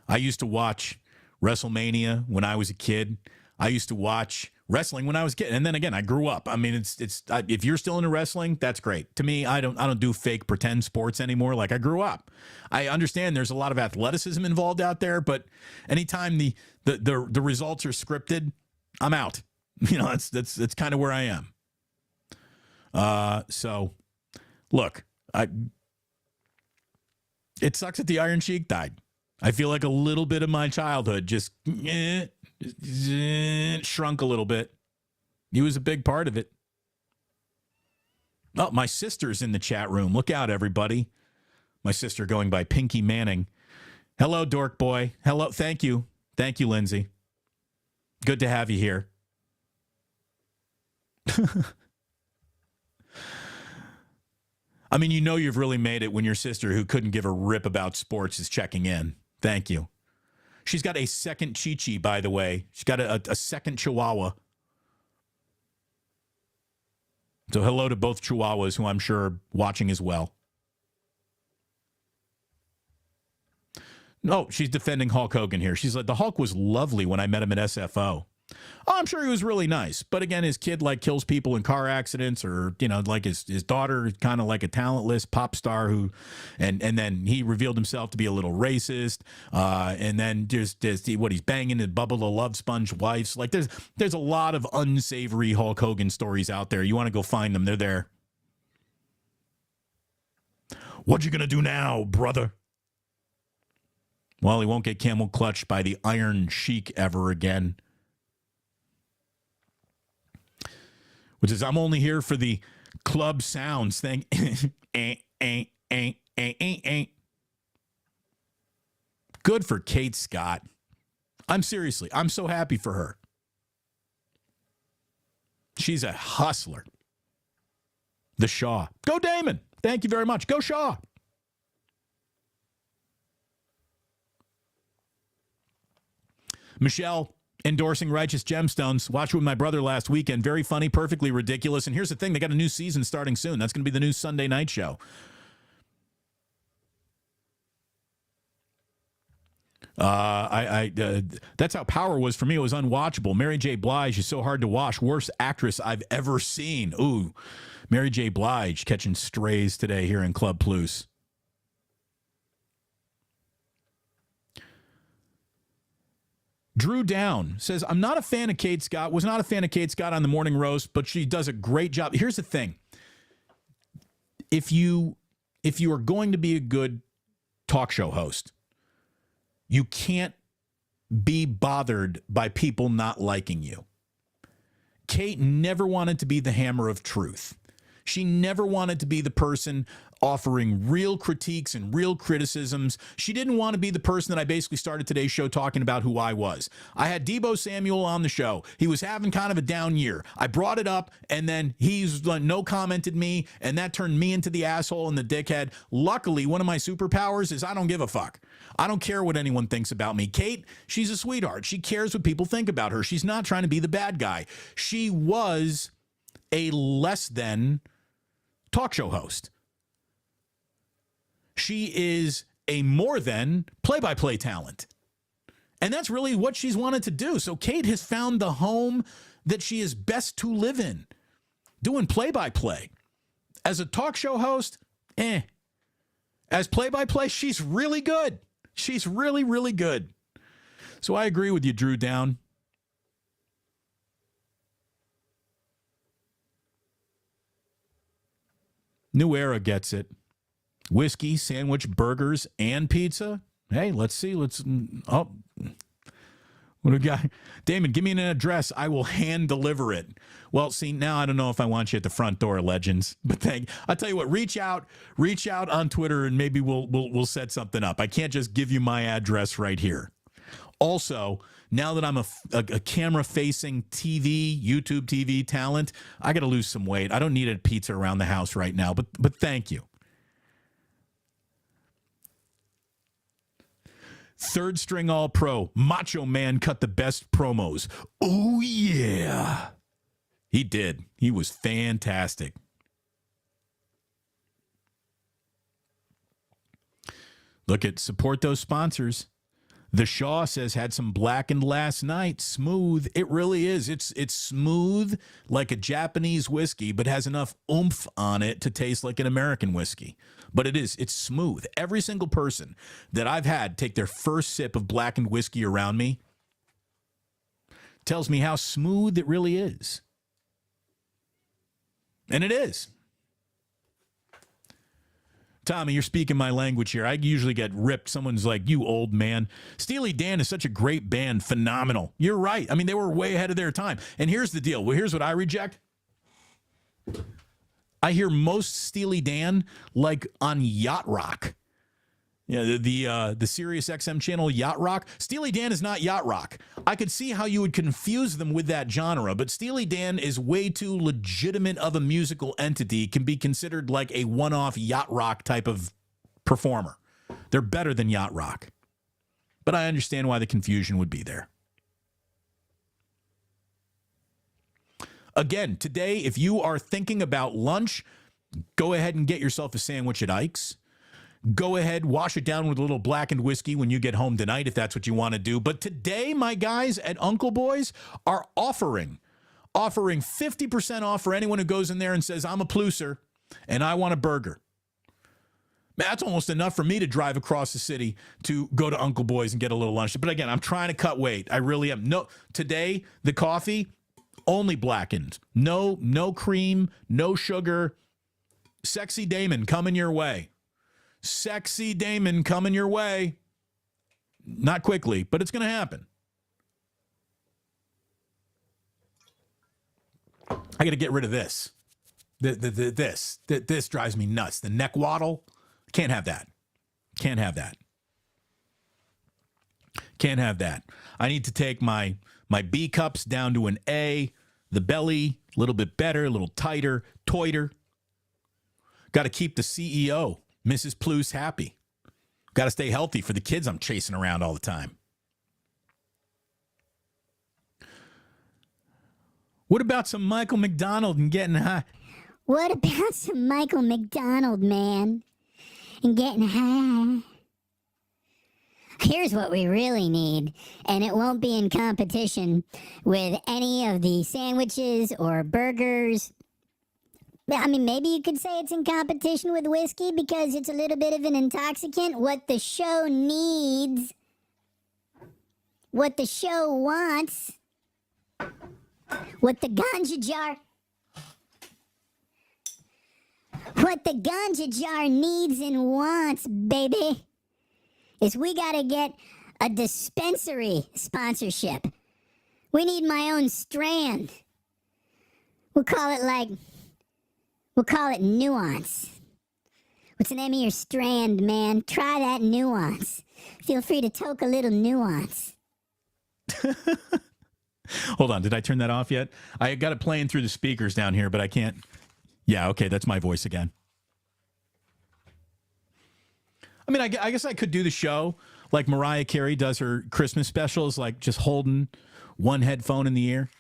I used to watch WrestleMania when I was a kid. I used to watch wrestling when I was a kid, and then again, I grew up. I mean, if you're still into wrestling, that's great. To me, I don't do fake pretend sports anymore. Like I grew up. I understand there's a lot of athleticism involved out there, but anytime the results are scripted, I'm out. You know, that's kind of where I am. So look, it sucks that the Iron Sheik died. I feel like a little bit of my childhood just shrunk a little bit. He was a big part of it. Oh, my sister's in the chat room. Look out, everybody. My sister going by Pinky Manning. Hello, Dork Boy. Hello. Thank you. Thank you, Lindsay. Good to have you here. I mean, you know you've really made it when your sister, who couldn't give a rip about sports, is checking in. Thank you. She's got a second Chi-Chi, by the way. She's got a second Chihuahua. So hello to both Chihuahuas, who I'm sure are watching as well. No, she's defending Hulk Hogan here. She's like, the Hulk was lovely when I met him at SFO. Oh, I'm sure he was really nice. But again, his kid like kills people in car accidents, or, you know, like his daughter, kind of like a talentless pop star who, and then he revealed himself to be a little racist. And then he's banging his Bubba the Love Sponge wives. Like there's a lot of unsavory Hulk Hogan stories out there. You want to go find them. They're there. What you going to do now, brother? Well, he won't get camel clutched by the Iron Sheik ever again. Which is, I'm only here for the club sounds thing. Good for Kate Scott. I'm so happy for her. She's a hustler. The Shaw. Go Damon. Thank you very much. Go Shaw. Michelle endorsing Righteous Gemstones. Watched it with my brother last weekend. Very funny, perfectly ridiculous. And here's the thing. They got a new season starting soon. That's going to be the new Sunday night show. That's how Power was for me. It was unwatchable. Mary J. Blige is so hard to watch. Worst actress I've ever seen. Ooh, Mary J. Blige catching strays today here in Club Plus. Drew Down says, I'm not a fan of Kate Scott. Was not a fan of Kate Scott on the morning roast, but she does a great job. Here's the thing. If you are going to be a good talk show host, you can't be bothered by people not liking you. Kate never wanted to be the hammer of truth. She never wanted to be the person offering real critiques and real criticisms. She didn't want to be the person that I basically started today's show talking about who I was. I had Deebo Samuel on the show. He was having kind of a down year. I brought it up, and then he's no commented me, and that turned me into the asshole and the dickhead. Luckily, one of my superpowers is I don't give a fuck. I don't care what anyone thinks about me. Kate, she's a sweetheart. She cares what people think about her. She's not trying to be the bad guy. She was a less than talk show host. She is a more than play-by-play talent. And that's really what she's wanted to do. So Kate has found the home that she is best to live in, doing play-by-play. As a talk show host, As play-by-play, she's really good. She's really, really good. So I agree with you, Drew Down. New Era gets it. Whiskey, sandwich, burgers, and pizza. Hey, let's see. What do we got? Damon, give me an address. I will hand deliver it. Well, see, now I don't know if I want you at the front door, Legends. But I'll tell you what, reach out on Twitter, and maybe we'll set something up. I can't just give you my address right here. Also, now that I'm a camera-facing YouTube TV talent, I got to lose some weight. I don't need a pizza around the house right now, but thank you. Third string All-Pro, Macho Man cut the best promos. Oh, yeah. He did. He was fantastic. Look at support those sponsors. The Shaw says had some blackened last night. Smooth. It really is. It's smooth like a Japanese whiskey, but has enough oomph on it to taste like an American whiskey. But it's smooth. Every single person that I've had take their first sip of blackened whiskey around me tells me how smooth it really is. And it is. Tommy, you're speaking my language here. I usually get ripped. Someone's like, you old man. Steely Dan is such a great band. Phenomenal. You're right. I mean, they were way ahead of their time. And here's the deal. Well, here's what I reject. I hear most Steely Dan like on Yacht Rock. Yeah, the Sirius XM channel Yacht Rock. Steely Dan is not Yacht Rock. I could see how you would confuse them with that genre, but Steely Dan is way too legitimate of a musical entity, can be considered like a one-off Yacht Rock type of performer. They're better than Yacht Rock. But I understand why the confusion would be there. Again, today, if you are thinking about lunch, go ahead and get yourself a sandwich at Ike's. Go ahead, wash it down with a little blackened whiskey when you get home tonight, if that's what you want to do. But today, my guys at Uncle Boys are offering 50% off for anyone who goes in there and says, I'm a pluser and I want a burger. Man, that's almost enough for me to drive across the city to go to Uncle Boys and get a little lunch. But again, I'm trying to cut weight. I really am. No, today, the coffee, only blackened. No cream, no sugar. Sexy Damon coming your way. Sexy Damon coming your way. Not quickly, but it's going to happen. I got to get rid of this. This drives me nuts. The neck waddle. Can't have that. Can't have that. Can't have that. I need to take my B cups down to an A. The belly, a little bit better, a little tighter, toiter. Got to keep the CEO, Mrs. Plus, happy. Got to stay healthy for the kids I'm chasing around all the time. What about some Michael McDonald and getting high? What about some Michael McDonald, man? And getting high? Here's what we really need, and it won't be in competition with any of the sandwiches or burgers. I mean, maybe you could say it's in competition with whiskey because it's a little bit of an intoxicant. What the show needs, what the show wants, what the ganja jar needs and wants, baby, is we gotta get a dispensary sponsorship. We need my own strand. We'll call it Nuance. What's the name of your strand, man? Try that Nuance. Feel free to toke a little Nuance. Hold on, did I turn that off yet? I got it playing through the speakers down here, but I can't. Yeah, okay, that's my voice again. I mean, I guess I could do the show like Mariah Carey does her Christmas specials, like just holding one headphone in the ear.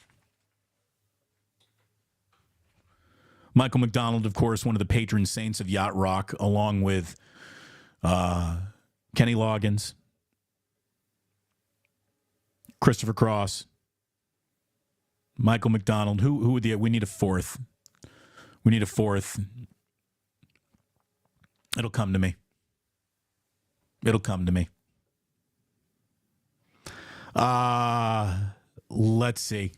Michael McDonald, of course, one of the patron saints of yacht rock, along with Kenny Loggins, Christopher Cross, Michael McDonald. Who would we need a fourth? We need a fourth. It'll come to me. It'll come to me. Let's see.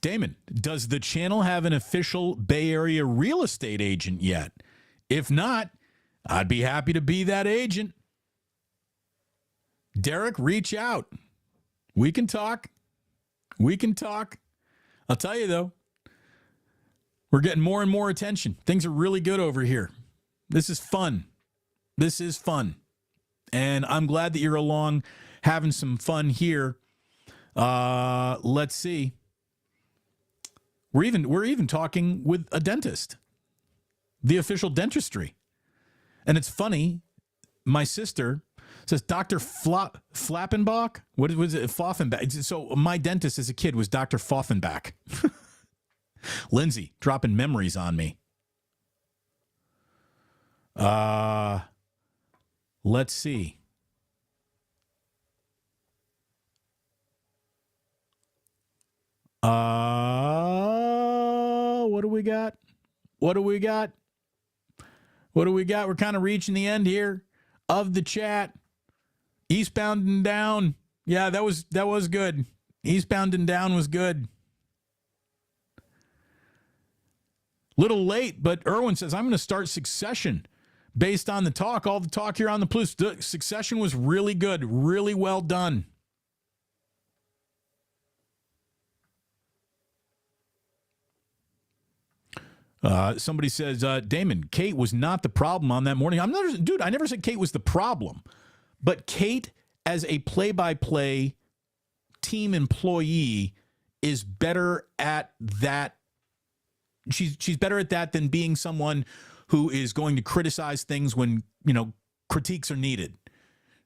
Damon, does the channel have an official Bay Area real estate agent yet? If not, I'd be happy to be that agent. Derek, reach out. We can talk. We can talk. I'll tell you, though, we're getting more and more attention. Things are really good over here. This is fun. This is fun. And I'm glad that you're along having some fun here. Let's see. We're even talking with a dentist, the official dentistry. And it's funny, my sister says Dr. Flappenbach. What was it? Foffenbach. So my dentist as a kid was Dr. Foffenbach. Lindsay dropping memories on me. Let's see. What do we got? What do we got? What do we got? We're kind of reaching the end here of the chat. Eastbound and down. Yeah, that was good. Eastbound and down was good. Little late, but Erwin says, I'm going to start Succession based on the talk. All the talk here on the Plus. Succession was really good. Really well done. Somebody says, Damon, Kate was not the problem on that morning. I never said Kate was the problem. But Kate, as a play-by-play team employee, is better at that. She's better at that than being someone who is going to criticize things when, critiques are needed.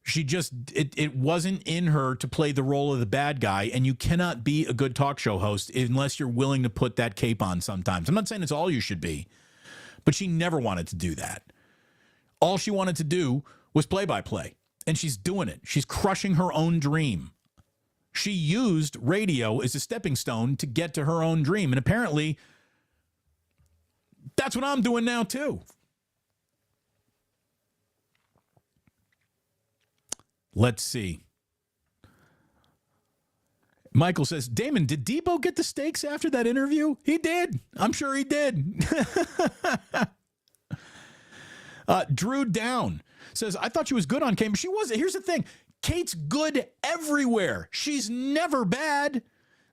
She just, it wasn't in her to play the role of the bad guy, and you cannot be a good talk show host unless you're willing to put that cape on sometimes. I'm not saying it's all you should be, but she never wanted to do that. All she wanted to do was play-by-play, and she's doing it. She's crushing her own dream. She used radio as a stepping stone to get to her own dream, and apparently that's what I'm doing now, too. Let's see. Michael says, Damon, did Deebo get the steaks after that interview? He did. I'm sure he did. Drew Down says, I thought she was good on Kate, but she wasn't. Here's the thing. Kate's good everywhere. She's never bad.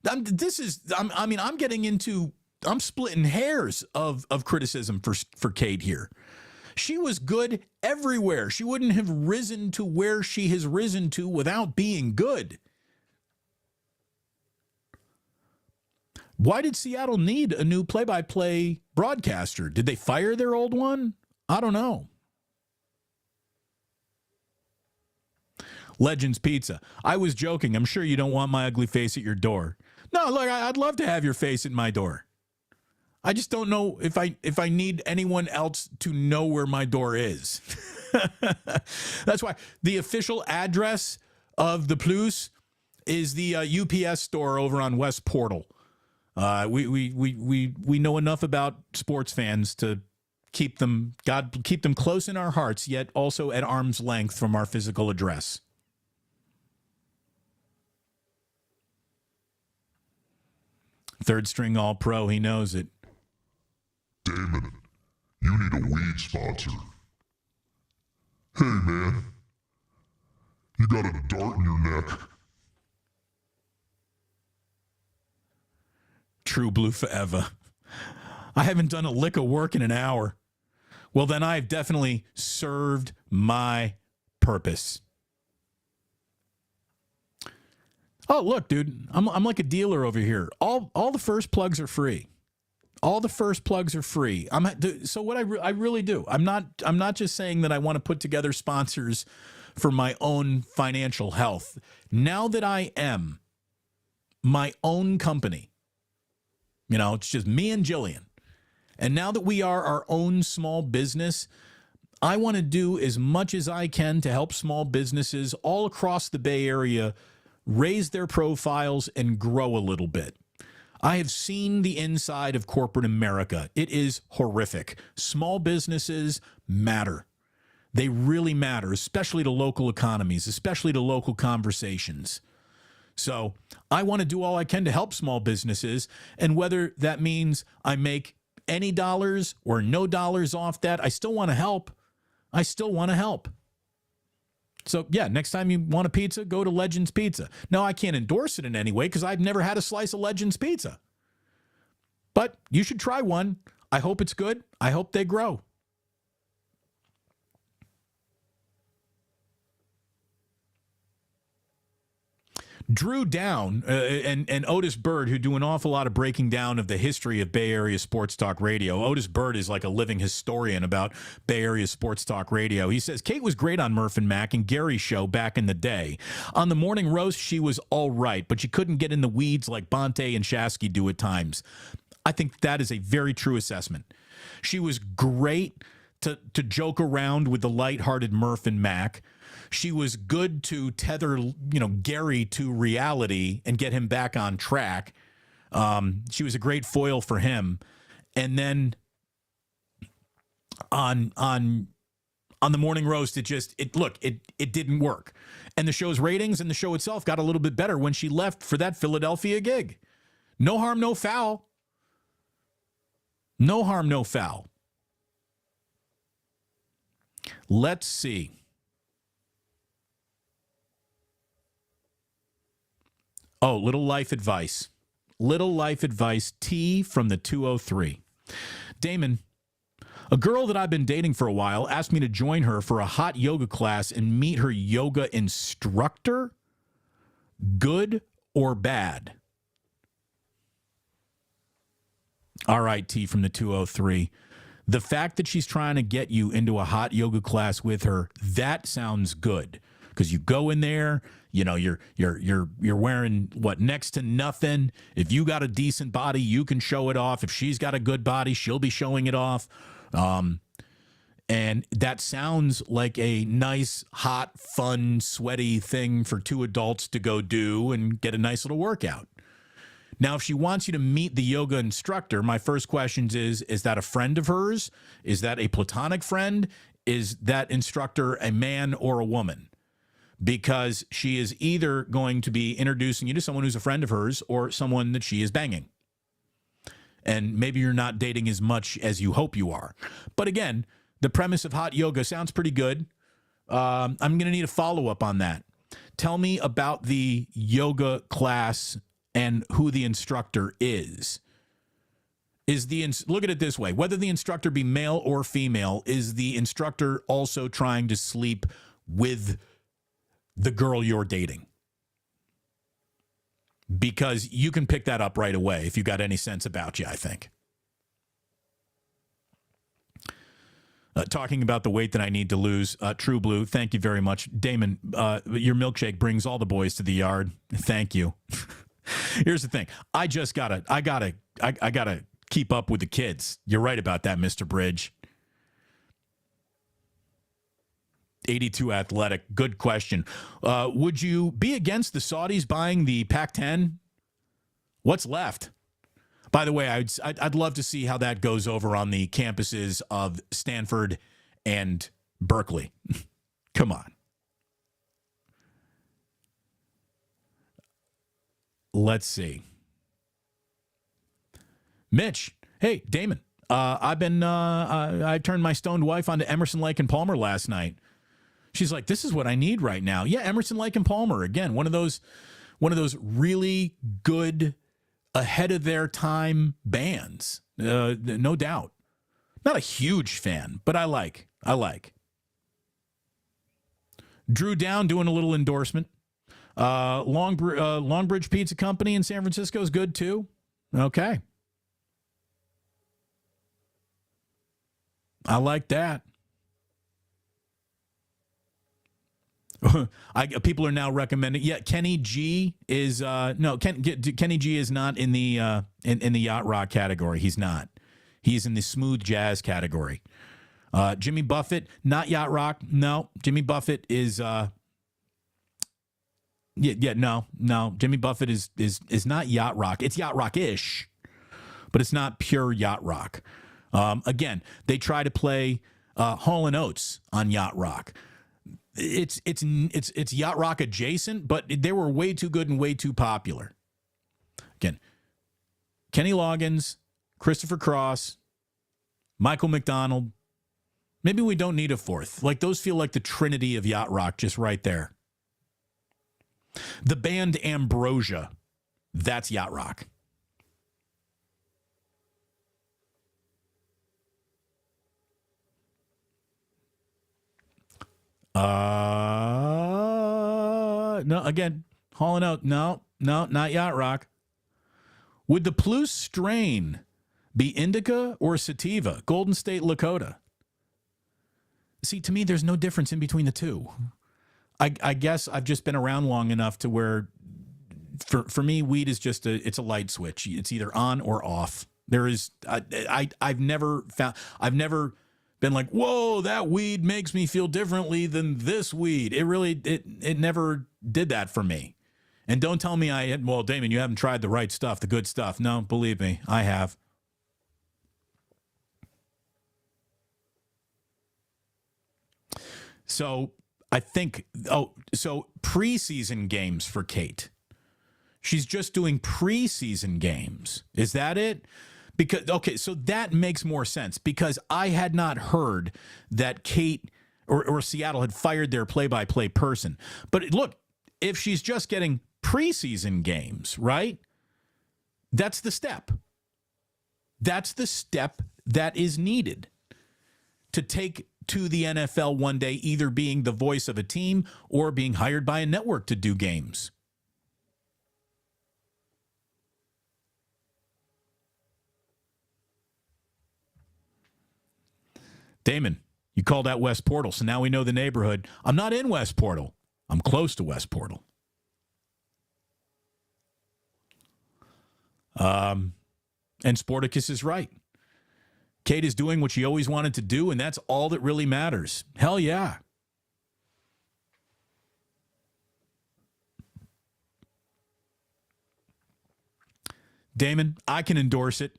I'm splitting hairs of criticism for Kate here. She was good everywhere. She wouldn't have risen to where she has risen to without being good. Why did Seattle need a new play-by-play broadcaster? Did they fire their old one? I don't know. Legends Pizza. I was joking. I'm sure you don't want my ugly face at your door. No, look, I'd love to have your face at my door. I just don't know if I need anyone else to know where my door is. That's why the official address of the Plus is the UPS store over on West Portal. We know enough about sports fans to keep them close in our hearts, yet also at arm's length from our physical address. Third string All-Pro, he knows it. Damon, you need a weed sponsor. Hey, man. You got a dart in your neck. True blue forever. I haven't done a lick of work in an hour. Well, then I've definitely served my purpose. Oh, look, dude, I'm like a dealer over here. All the first plugs are free. All the first plugs are free. So what I really do. I'm not just saying that I want to put together sponsors for my own financial health. Now that I am my own company, it's just me and Jillian. And now that we are our own small business, I want to do as much as I can to help small businesses all across the Bay Area raise their profiles and grow a little bit. I have seen the inside of corporate America. It is horrific. Small businesses matter. They really matter, especially to local economies, especially to local conversations. So I want to do all I can to help small businesses, and whether that means I make any dollars or no dollars off that, I still want to help. I still want to help. So, yeah, next time you want a pizza, go to Legends Pizza. Now, I can't endorse it in any way because I've never had a slice of Legends Pizza. But you should try one. I hope it's good. I hope they grow. Drew Down and Otis Bird, who do an awful lot of breaking down of the history of Bay Area sports talk radio. Otis Bird is like a living historian about Bay Area sports talk radio. He says, Kate was great on Murph and Mac and Gary's show back in the day. On the morning roast, she was all right, but she couldn't get in the weeds like Bonte and Shasky do at times. I think that is a very true assessment. She was great to joke around with the lighthearted Murph and Mac. She was good to tether, Gary to reality and get him back on track. She was a great foil for him. And then on the morning roast, it didn't work. And the show's ratings and the show itself got a little bit better when she left for that Philadelphia gig. No harm, no foul. No harm, no foul. Let's see. Oh, little life advice. Little life advice. T from the 203. Damon, a girl that I've been dating for a while asked me to join her for a hot yoga class and meet her yoga instructor. Good or bad? All right, T from the 203. The fact that she's trying to get you into a hot yoga class with her, that sounds good. Because you go in there, you're wearing next to nothing. If you got a decent body, you can show it off. If she's got a good body, she'll be showing it off. And that sounds like a nice, hot, fun, sweaty thing for two adults to go do and get a nice little workout. Now, if she wants you to meet the yoga instructor, my first question is that a friend of hers? Is that a platonic friend? Is that instructor a man or a woman? Because she is either going to be introducing you to someone who's a friend of hers or someone that she is banging. And maybe you're not dating as much as you hope you are. But again, the premise of hot yoga sounds pretty good. I'm going to need a follow-up on that. Tell me about the yoga class and who the instructor is. Look at it this way. Whether the instructor be male or female, is the instructor also trying to sleep with the girl you're dating? Because you can pick that up right away if you got any sense about you, I think. talking about the weight that I need to lose. True Blue, thank you very much. Damon, your milkshake brings all the boys to the yard. Thank you. Here's the thing. I gotta keep up with the kids. You're right about that, Mr. Bridge. 82 Athletic. Good question. Would you be against the Saudis buying the Pac-10? What's left? By the way, I'd love to see how that goes over on the campuses of Stanford and Berkeley. Come on. Let's see. Mitch, hey, Damon. I turned my stoned wife onto Emerson, Lake and Palmer last night. She's like, this is what I need right now. Yeah, Emerson, Lake and Palmer. Again, one of those really good, ahead of their time bands. No doubt. Not a huge fan, but I like. Drew Down doing a little endorsement. Longbridge Pizza Company in San Francisco is good too. Okay. I like that. People are now recommending. Yeah, Kenny G is Kenny G is not in the in the yacht rock category. He's not. He's in the smooth jazz category. Jimmy Buffett, not yacht rock. No, Jimmy Buffett is. No. Jimmy Buffett is not yacht rock. It's yacht rock-ish, but it's not pure yacht rock. Again, they try to play Hall & Oates on yacht rock. It's yacht rock adjacent, but they were way too good and way too popular. Again, Kenny Loggins, Christopher Cross, Michael McDonald. Maybe we don't need a fourth. Like, those feel like the trinity of yacht rock just right there. The band Ambrosia, that's yacht rock. No, again, Hall & Oates. No, not yacht rock. Would the Plus strain be indica or sativa? Golden State Lakota. See, to me, there's no difference in between the two. I guess I've just been around long enough to where, for me, weed is just it's a light switch. It's either on or off. There is I've never been like, whoa, that weed makes me feel differently than this weed. It never did that for me. And don't tell me well, Damon, you haven't tried the right stuff, the good stuff. No, believe me, I have. So I think, so preseason games for Kate. She's just doing preseason games. Is that it? Because, okay, so that makes more sense, because I had not heard that Kate or Seattle had fired their play-by-play person. But look, if she's just getting preseason games, right? That's the step. That's the step that is needed to take to the NFL one day, either being the voice of a team or being hired by a network to do games. Damon, you called out West Portal, so now we know the neighborhood. I'm not in West Portal. I'm close to West Portal. And Sporticus is right. Kate is doing what she always wanted to do, and that's all that really matters. Hell yeah. Damon, I can endorse it.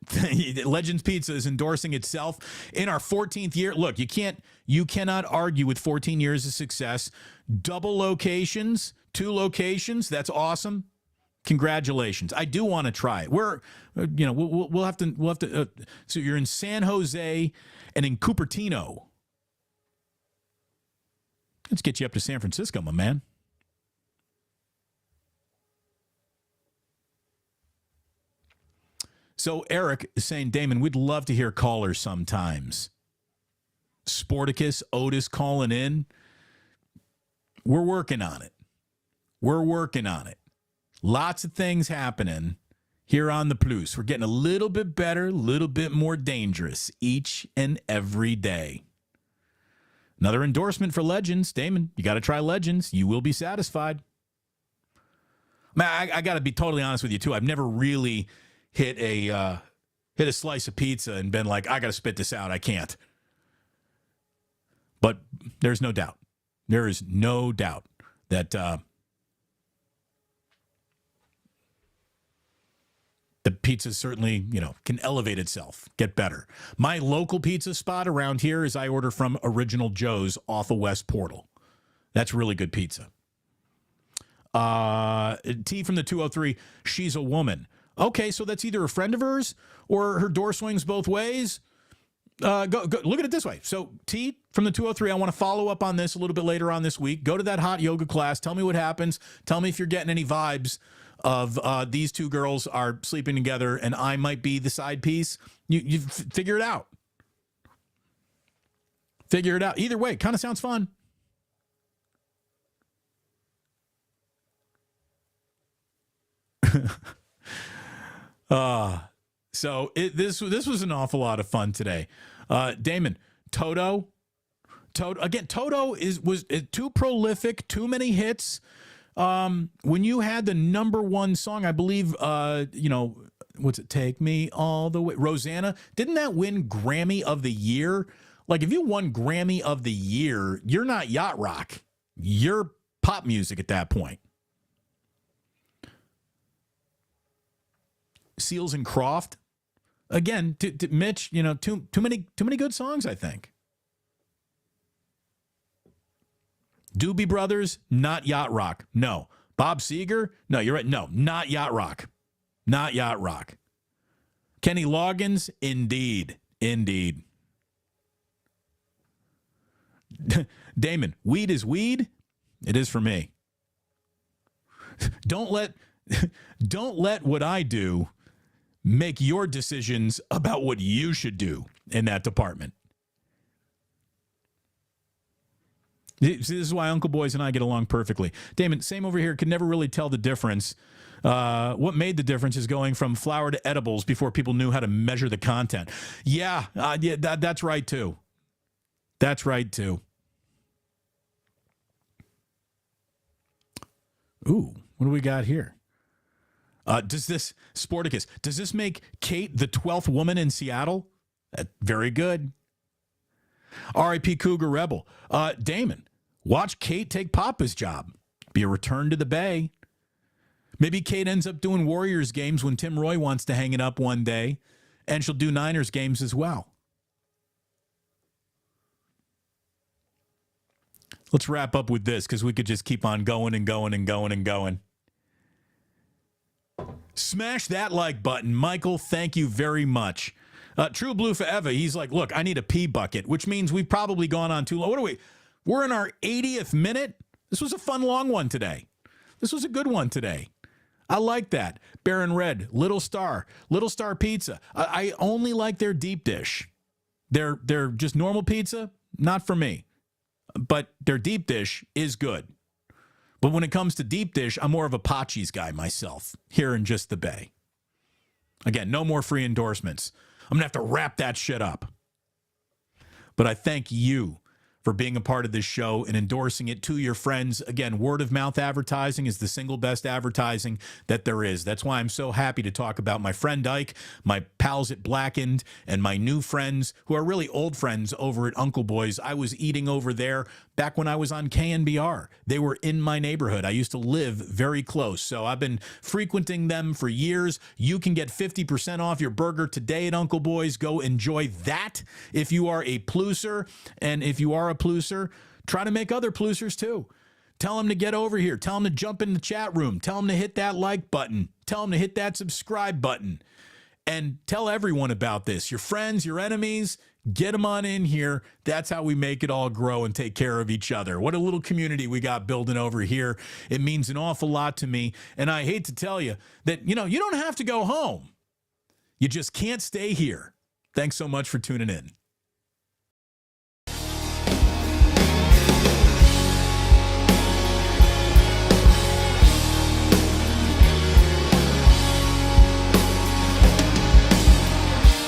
Legends Pizza is endorsing itself in our 14th year. Look, you cannot argue with 14 years of success. Double locations, 2 locations. That's awesome. Congratulations. I do want to try it. We'll have to. So you're in San Jose and in Cupertino. Let's get you up to San Francisco, my man. So Eric is saying, Damon, we'd love to hear callers sometimes. Sporticus, Otis calling in. We're working on it. Lots of things happening here on the Plus. We're getting a little bit better, a little bit more dangerous each and every day. Another endorsement for Legends. Damon, you got to try Legends. You will be satisfied. Man, I got to be totally honest with you, too. I've never really hit a slice of pizza and been like, I got to spit this out. I can't. But there's no doubt. There is no doubt that the pizza certainly, can elevate itself, get better. My local pizza spot around here is I order from Original Joe's off of West Portal. That's really good pizza. T from the 203, she's a woman. Okay, so that's either a friend of hers or her door swings both ways. Go, look at it this way. So T from the 203, I want to follow up on this a little bit later on this week. Go to that hot yoga class. Tell me what happens. Tell me if you're getting any vibes of these two girls are sleeping together and I might be the side piece. You figure it out. Figure it out. Either way, kind of sounds fun. This was an awful lot of fun today. Damon, Toto again. Toto was too prolific, too many hits. When you had the number one song, I believe, what's it? Take Me All the Way. Rosanna, didn't that win Grammy of the Year? Like, if you won Grammy of the Year, you're not yacht rock. You're pop music at that point. Seals and Croft, again, to Mitch, too many good songs, I think. Doobie Brothers, not yacht rock. No. Bob Seger, no, you're right. No, not yacht rock. Not yacht rock. Kenny Loggins, indeed. Damon, weed is weed. It is for me. Don't let what I do make your decisions about what you should do in that department. See, this is why Uncle Boys and I get along perfectly. Damon, same over here. Could never really tell the difference. What made the difference is going from flour to edibles before people knew how to measure the content. Yeah, that's right, too. That's right, too. Ooh, what do we got here? Does this make Kate the 12th woman in Seattle? Very good. R.I.P. Cougar Rebel. Damon, watch Kate take Papa's job. Be a return to the Bay. Maybe Kate ends up doing Warriors games when Tim Roy wants to hang it up one day, and she'll do Niners games as well. Let's wrap up with this because we could just keep on going and going and going and going. Smash that like button. Michael, thank you very much. True Blue Forever, he's like, look, I need a pee bucket, which means we've probably gone on too long. What are we? We're in our 80th minute. This was a fun long one today. This was a good one today. I like that. Baron Red, Little Star Pizza. I only like their deep dish. They're just normal pizza, not for me. But their deep dish is good. But when it comes to deep dish, I'm more of a Pachi's guy myself, here in just the Bay. Again, no more free endorsements. I'm going to have to wrap that shit up. But I thank you for being a part of this show and endorsing it to your friends. Again, word of mouth advertising is the single best advertising that there is. That's why I'm so happy to talk about my friend Ike, my pals at Blackened, and my new friends who are really old friends over at Uncle Boys. I was eating over there back when I was on KNBR. They were in my neighborhood. I used to live very close, so I've been frequenting them for years. You can get 50% off your burger today at Uncle Boys. Go enjoy that if you are a Plusser, and if you are a Plusser, try to make other Plussers too. Tell them to get over here. Tell them to jump in the chat room. Tell them to hit that like button. Tell them to hit that subscribe button. And tell everyone about this. Your friends, your enemies, get them on in here. That's how we make it all grow and take care of each other. What a little community we got building over here. It means an awful lot to me. And I hate to tell you that, you don't have to go home. You just can't stay here. Thanks so much for tuning in.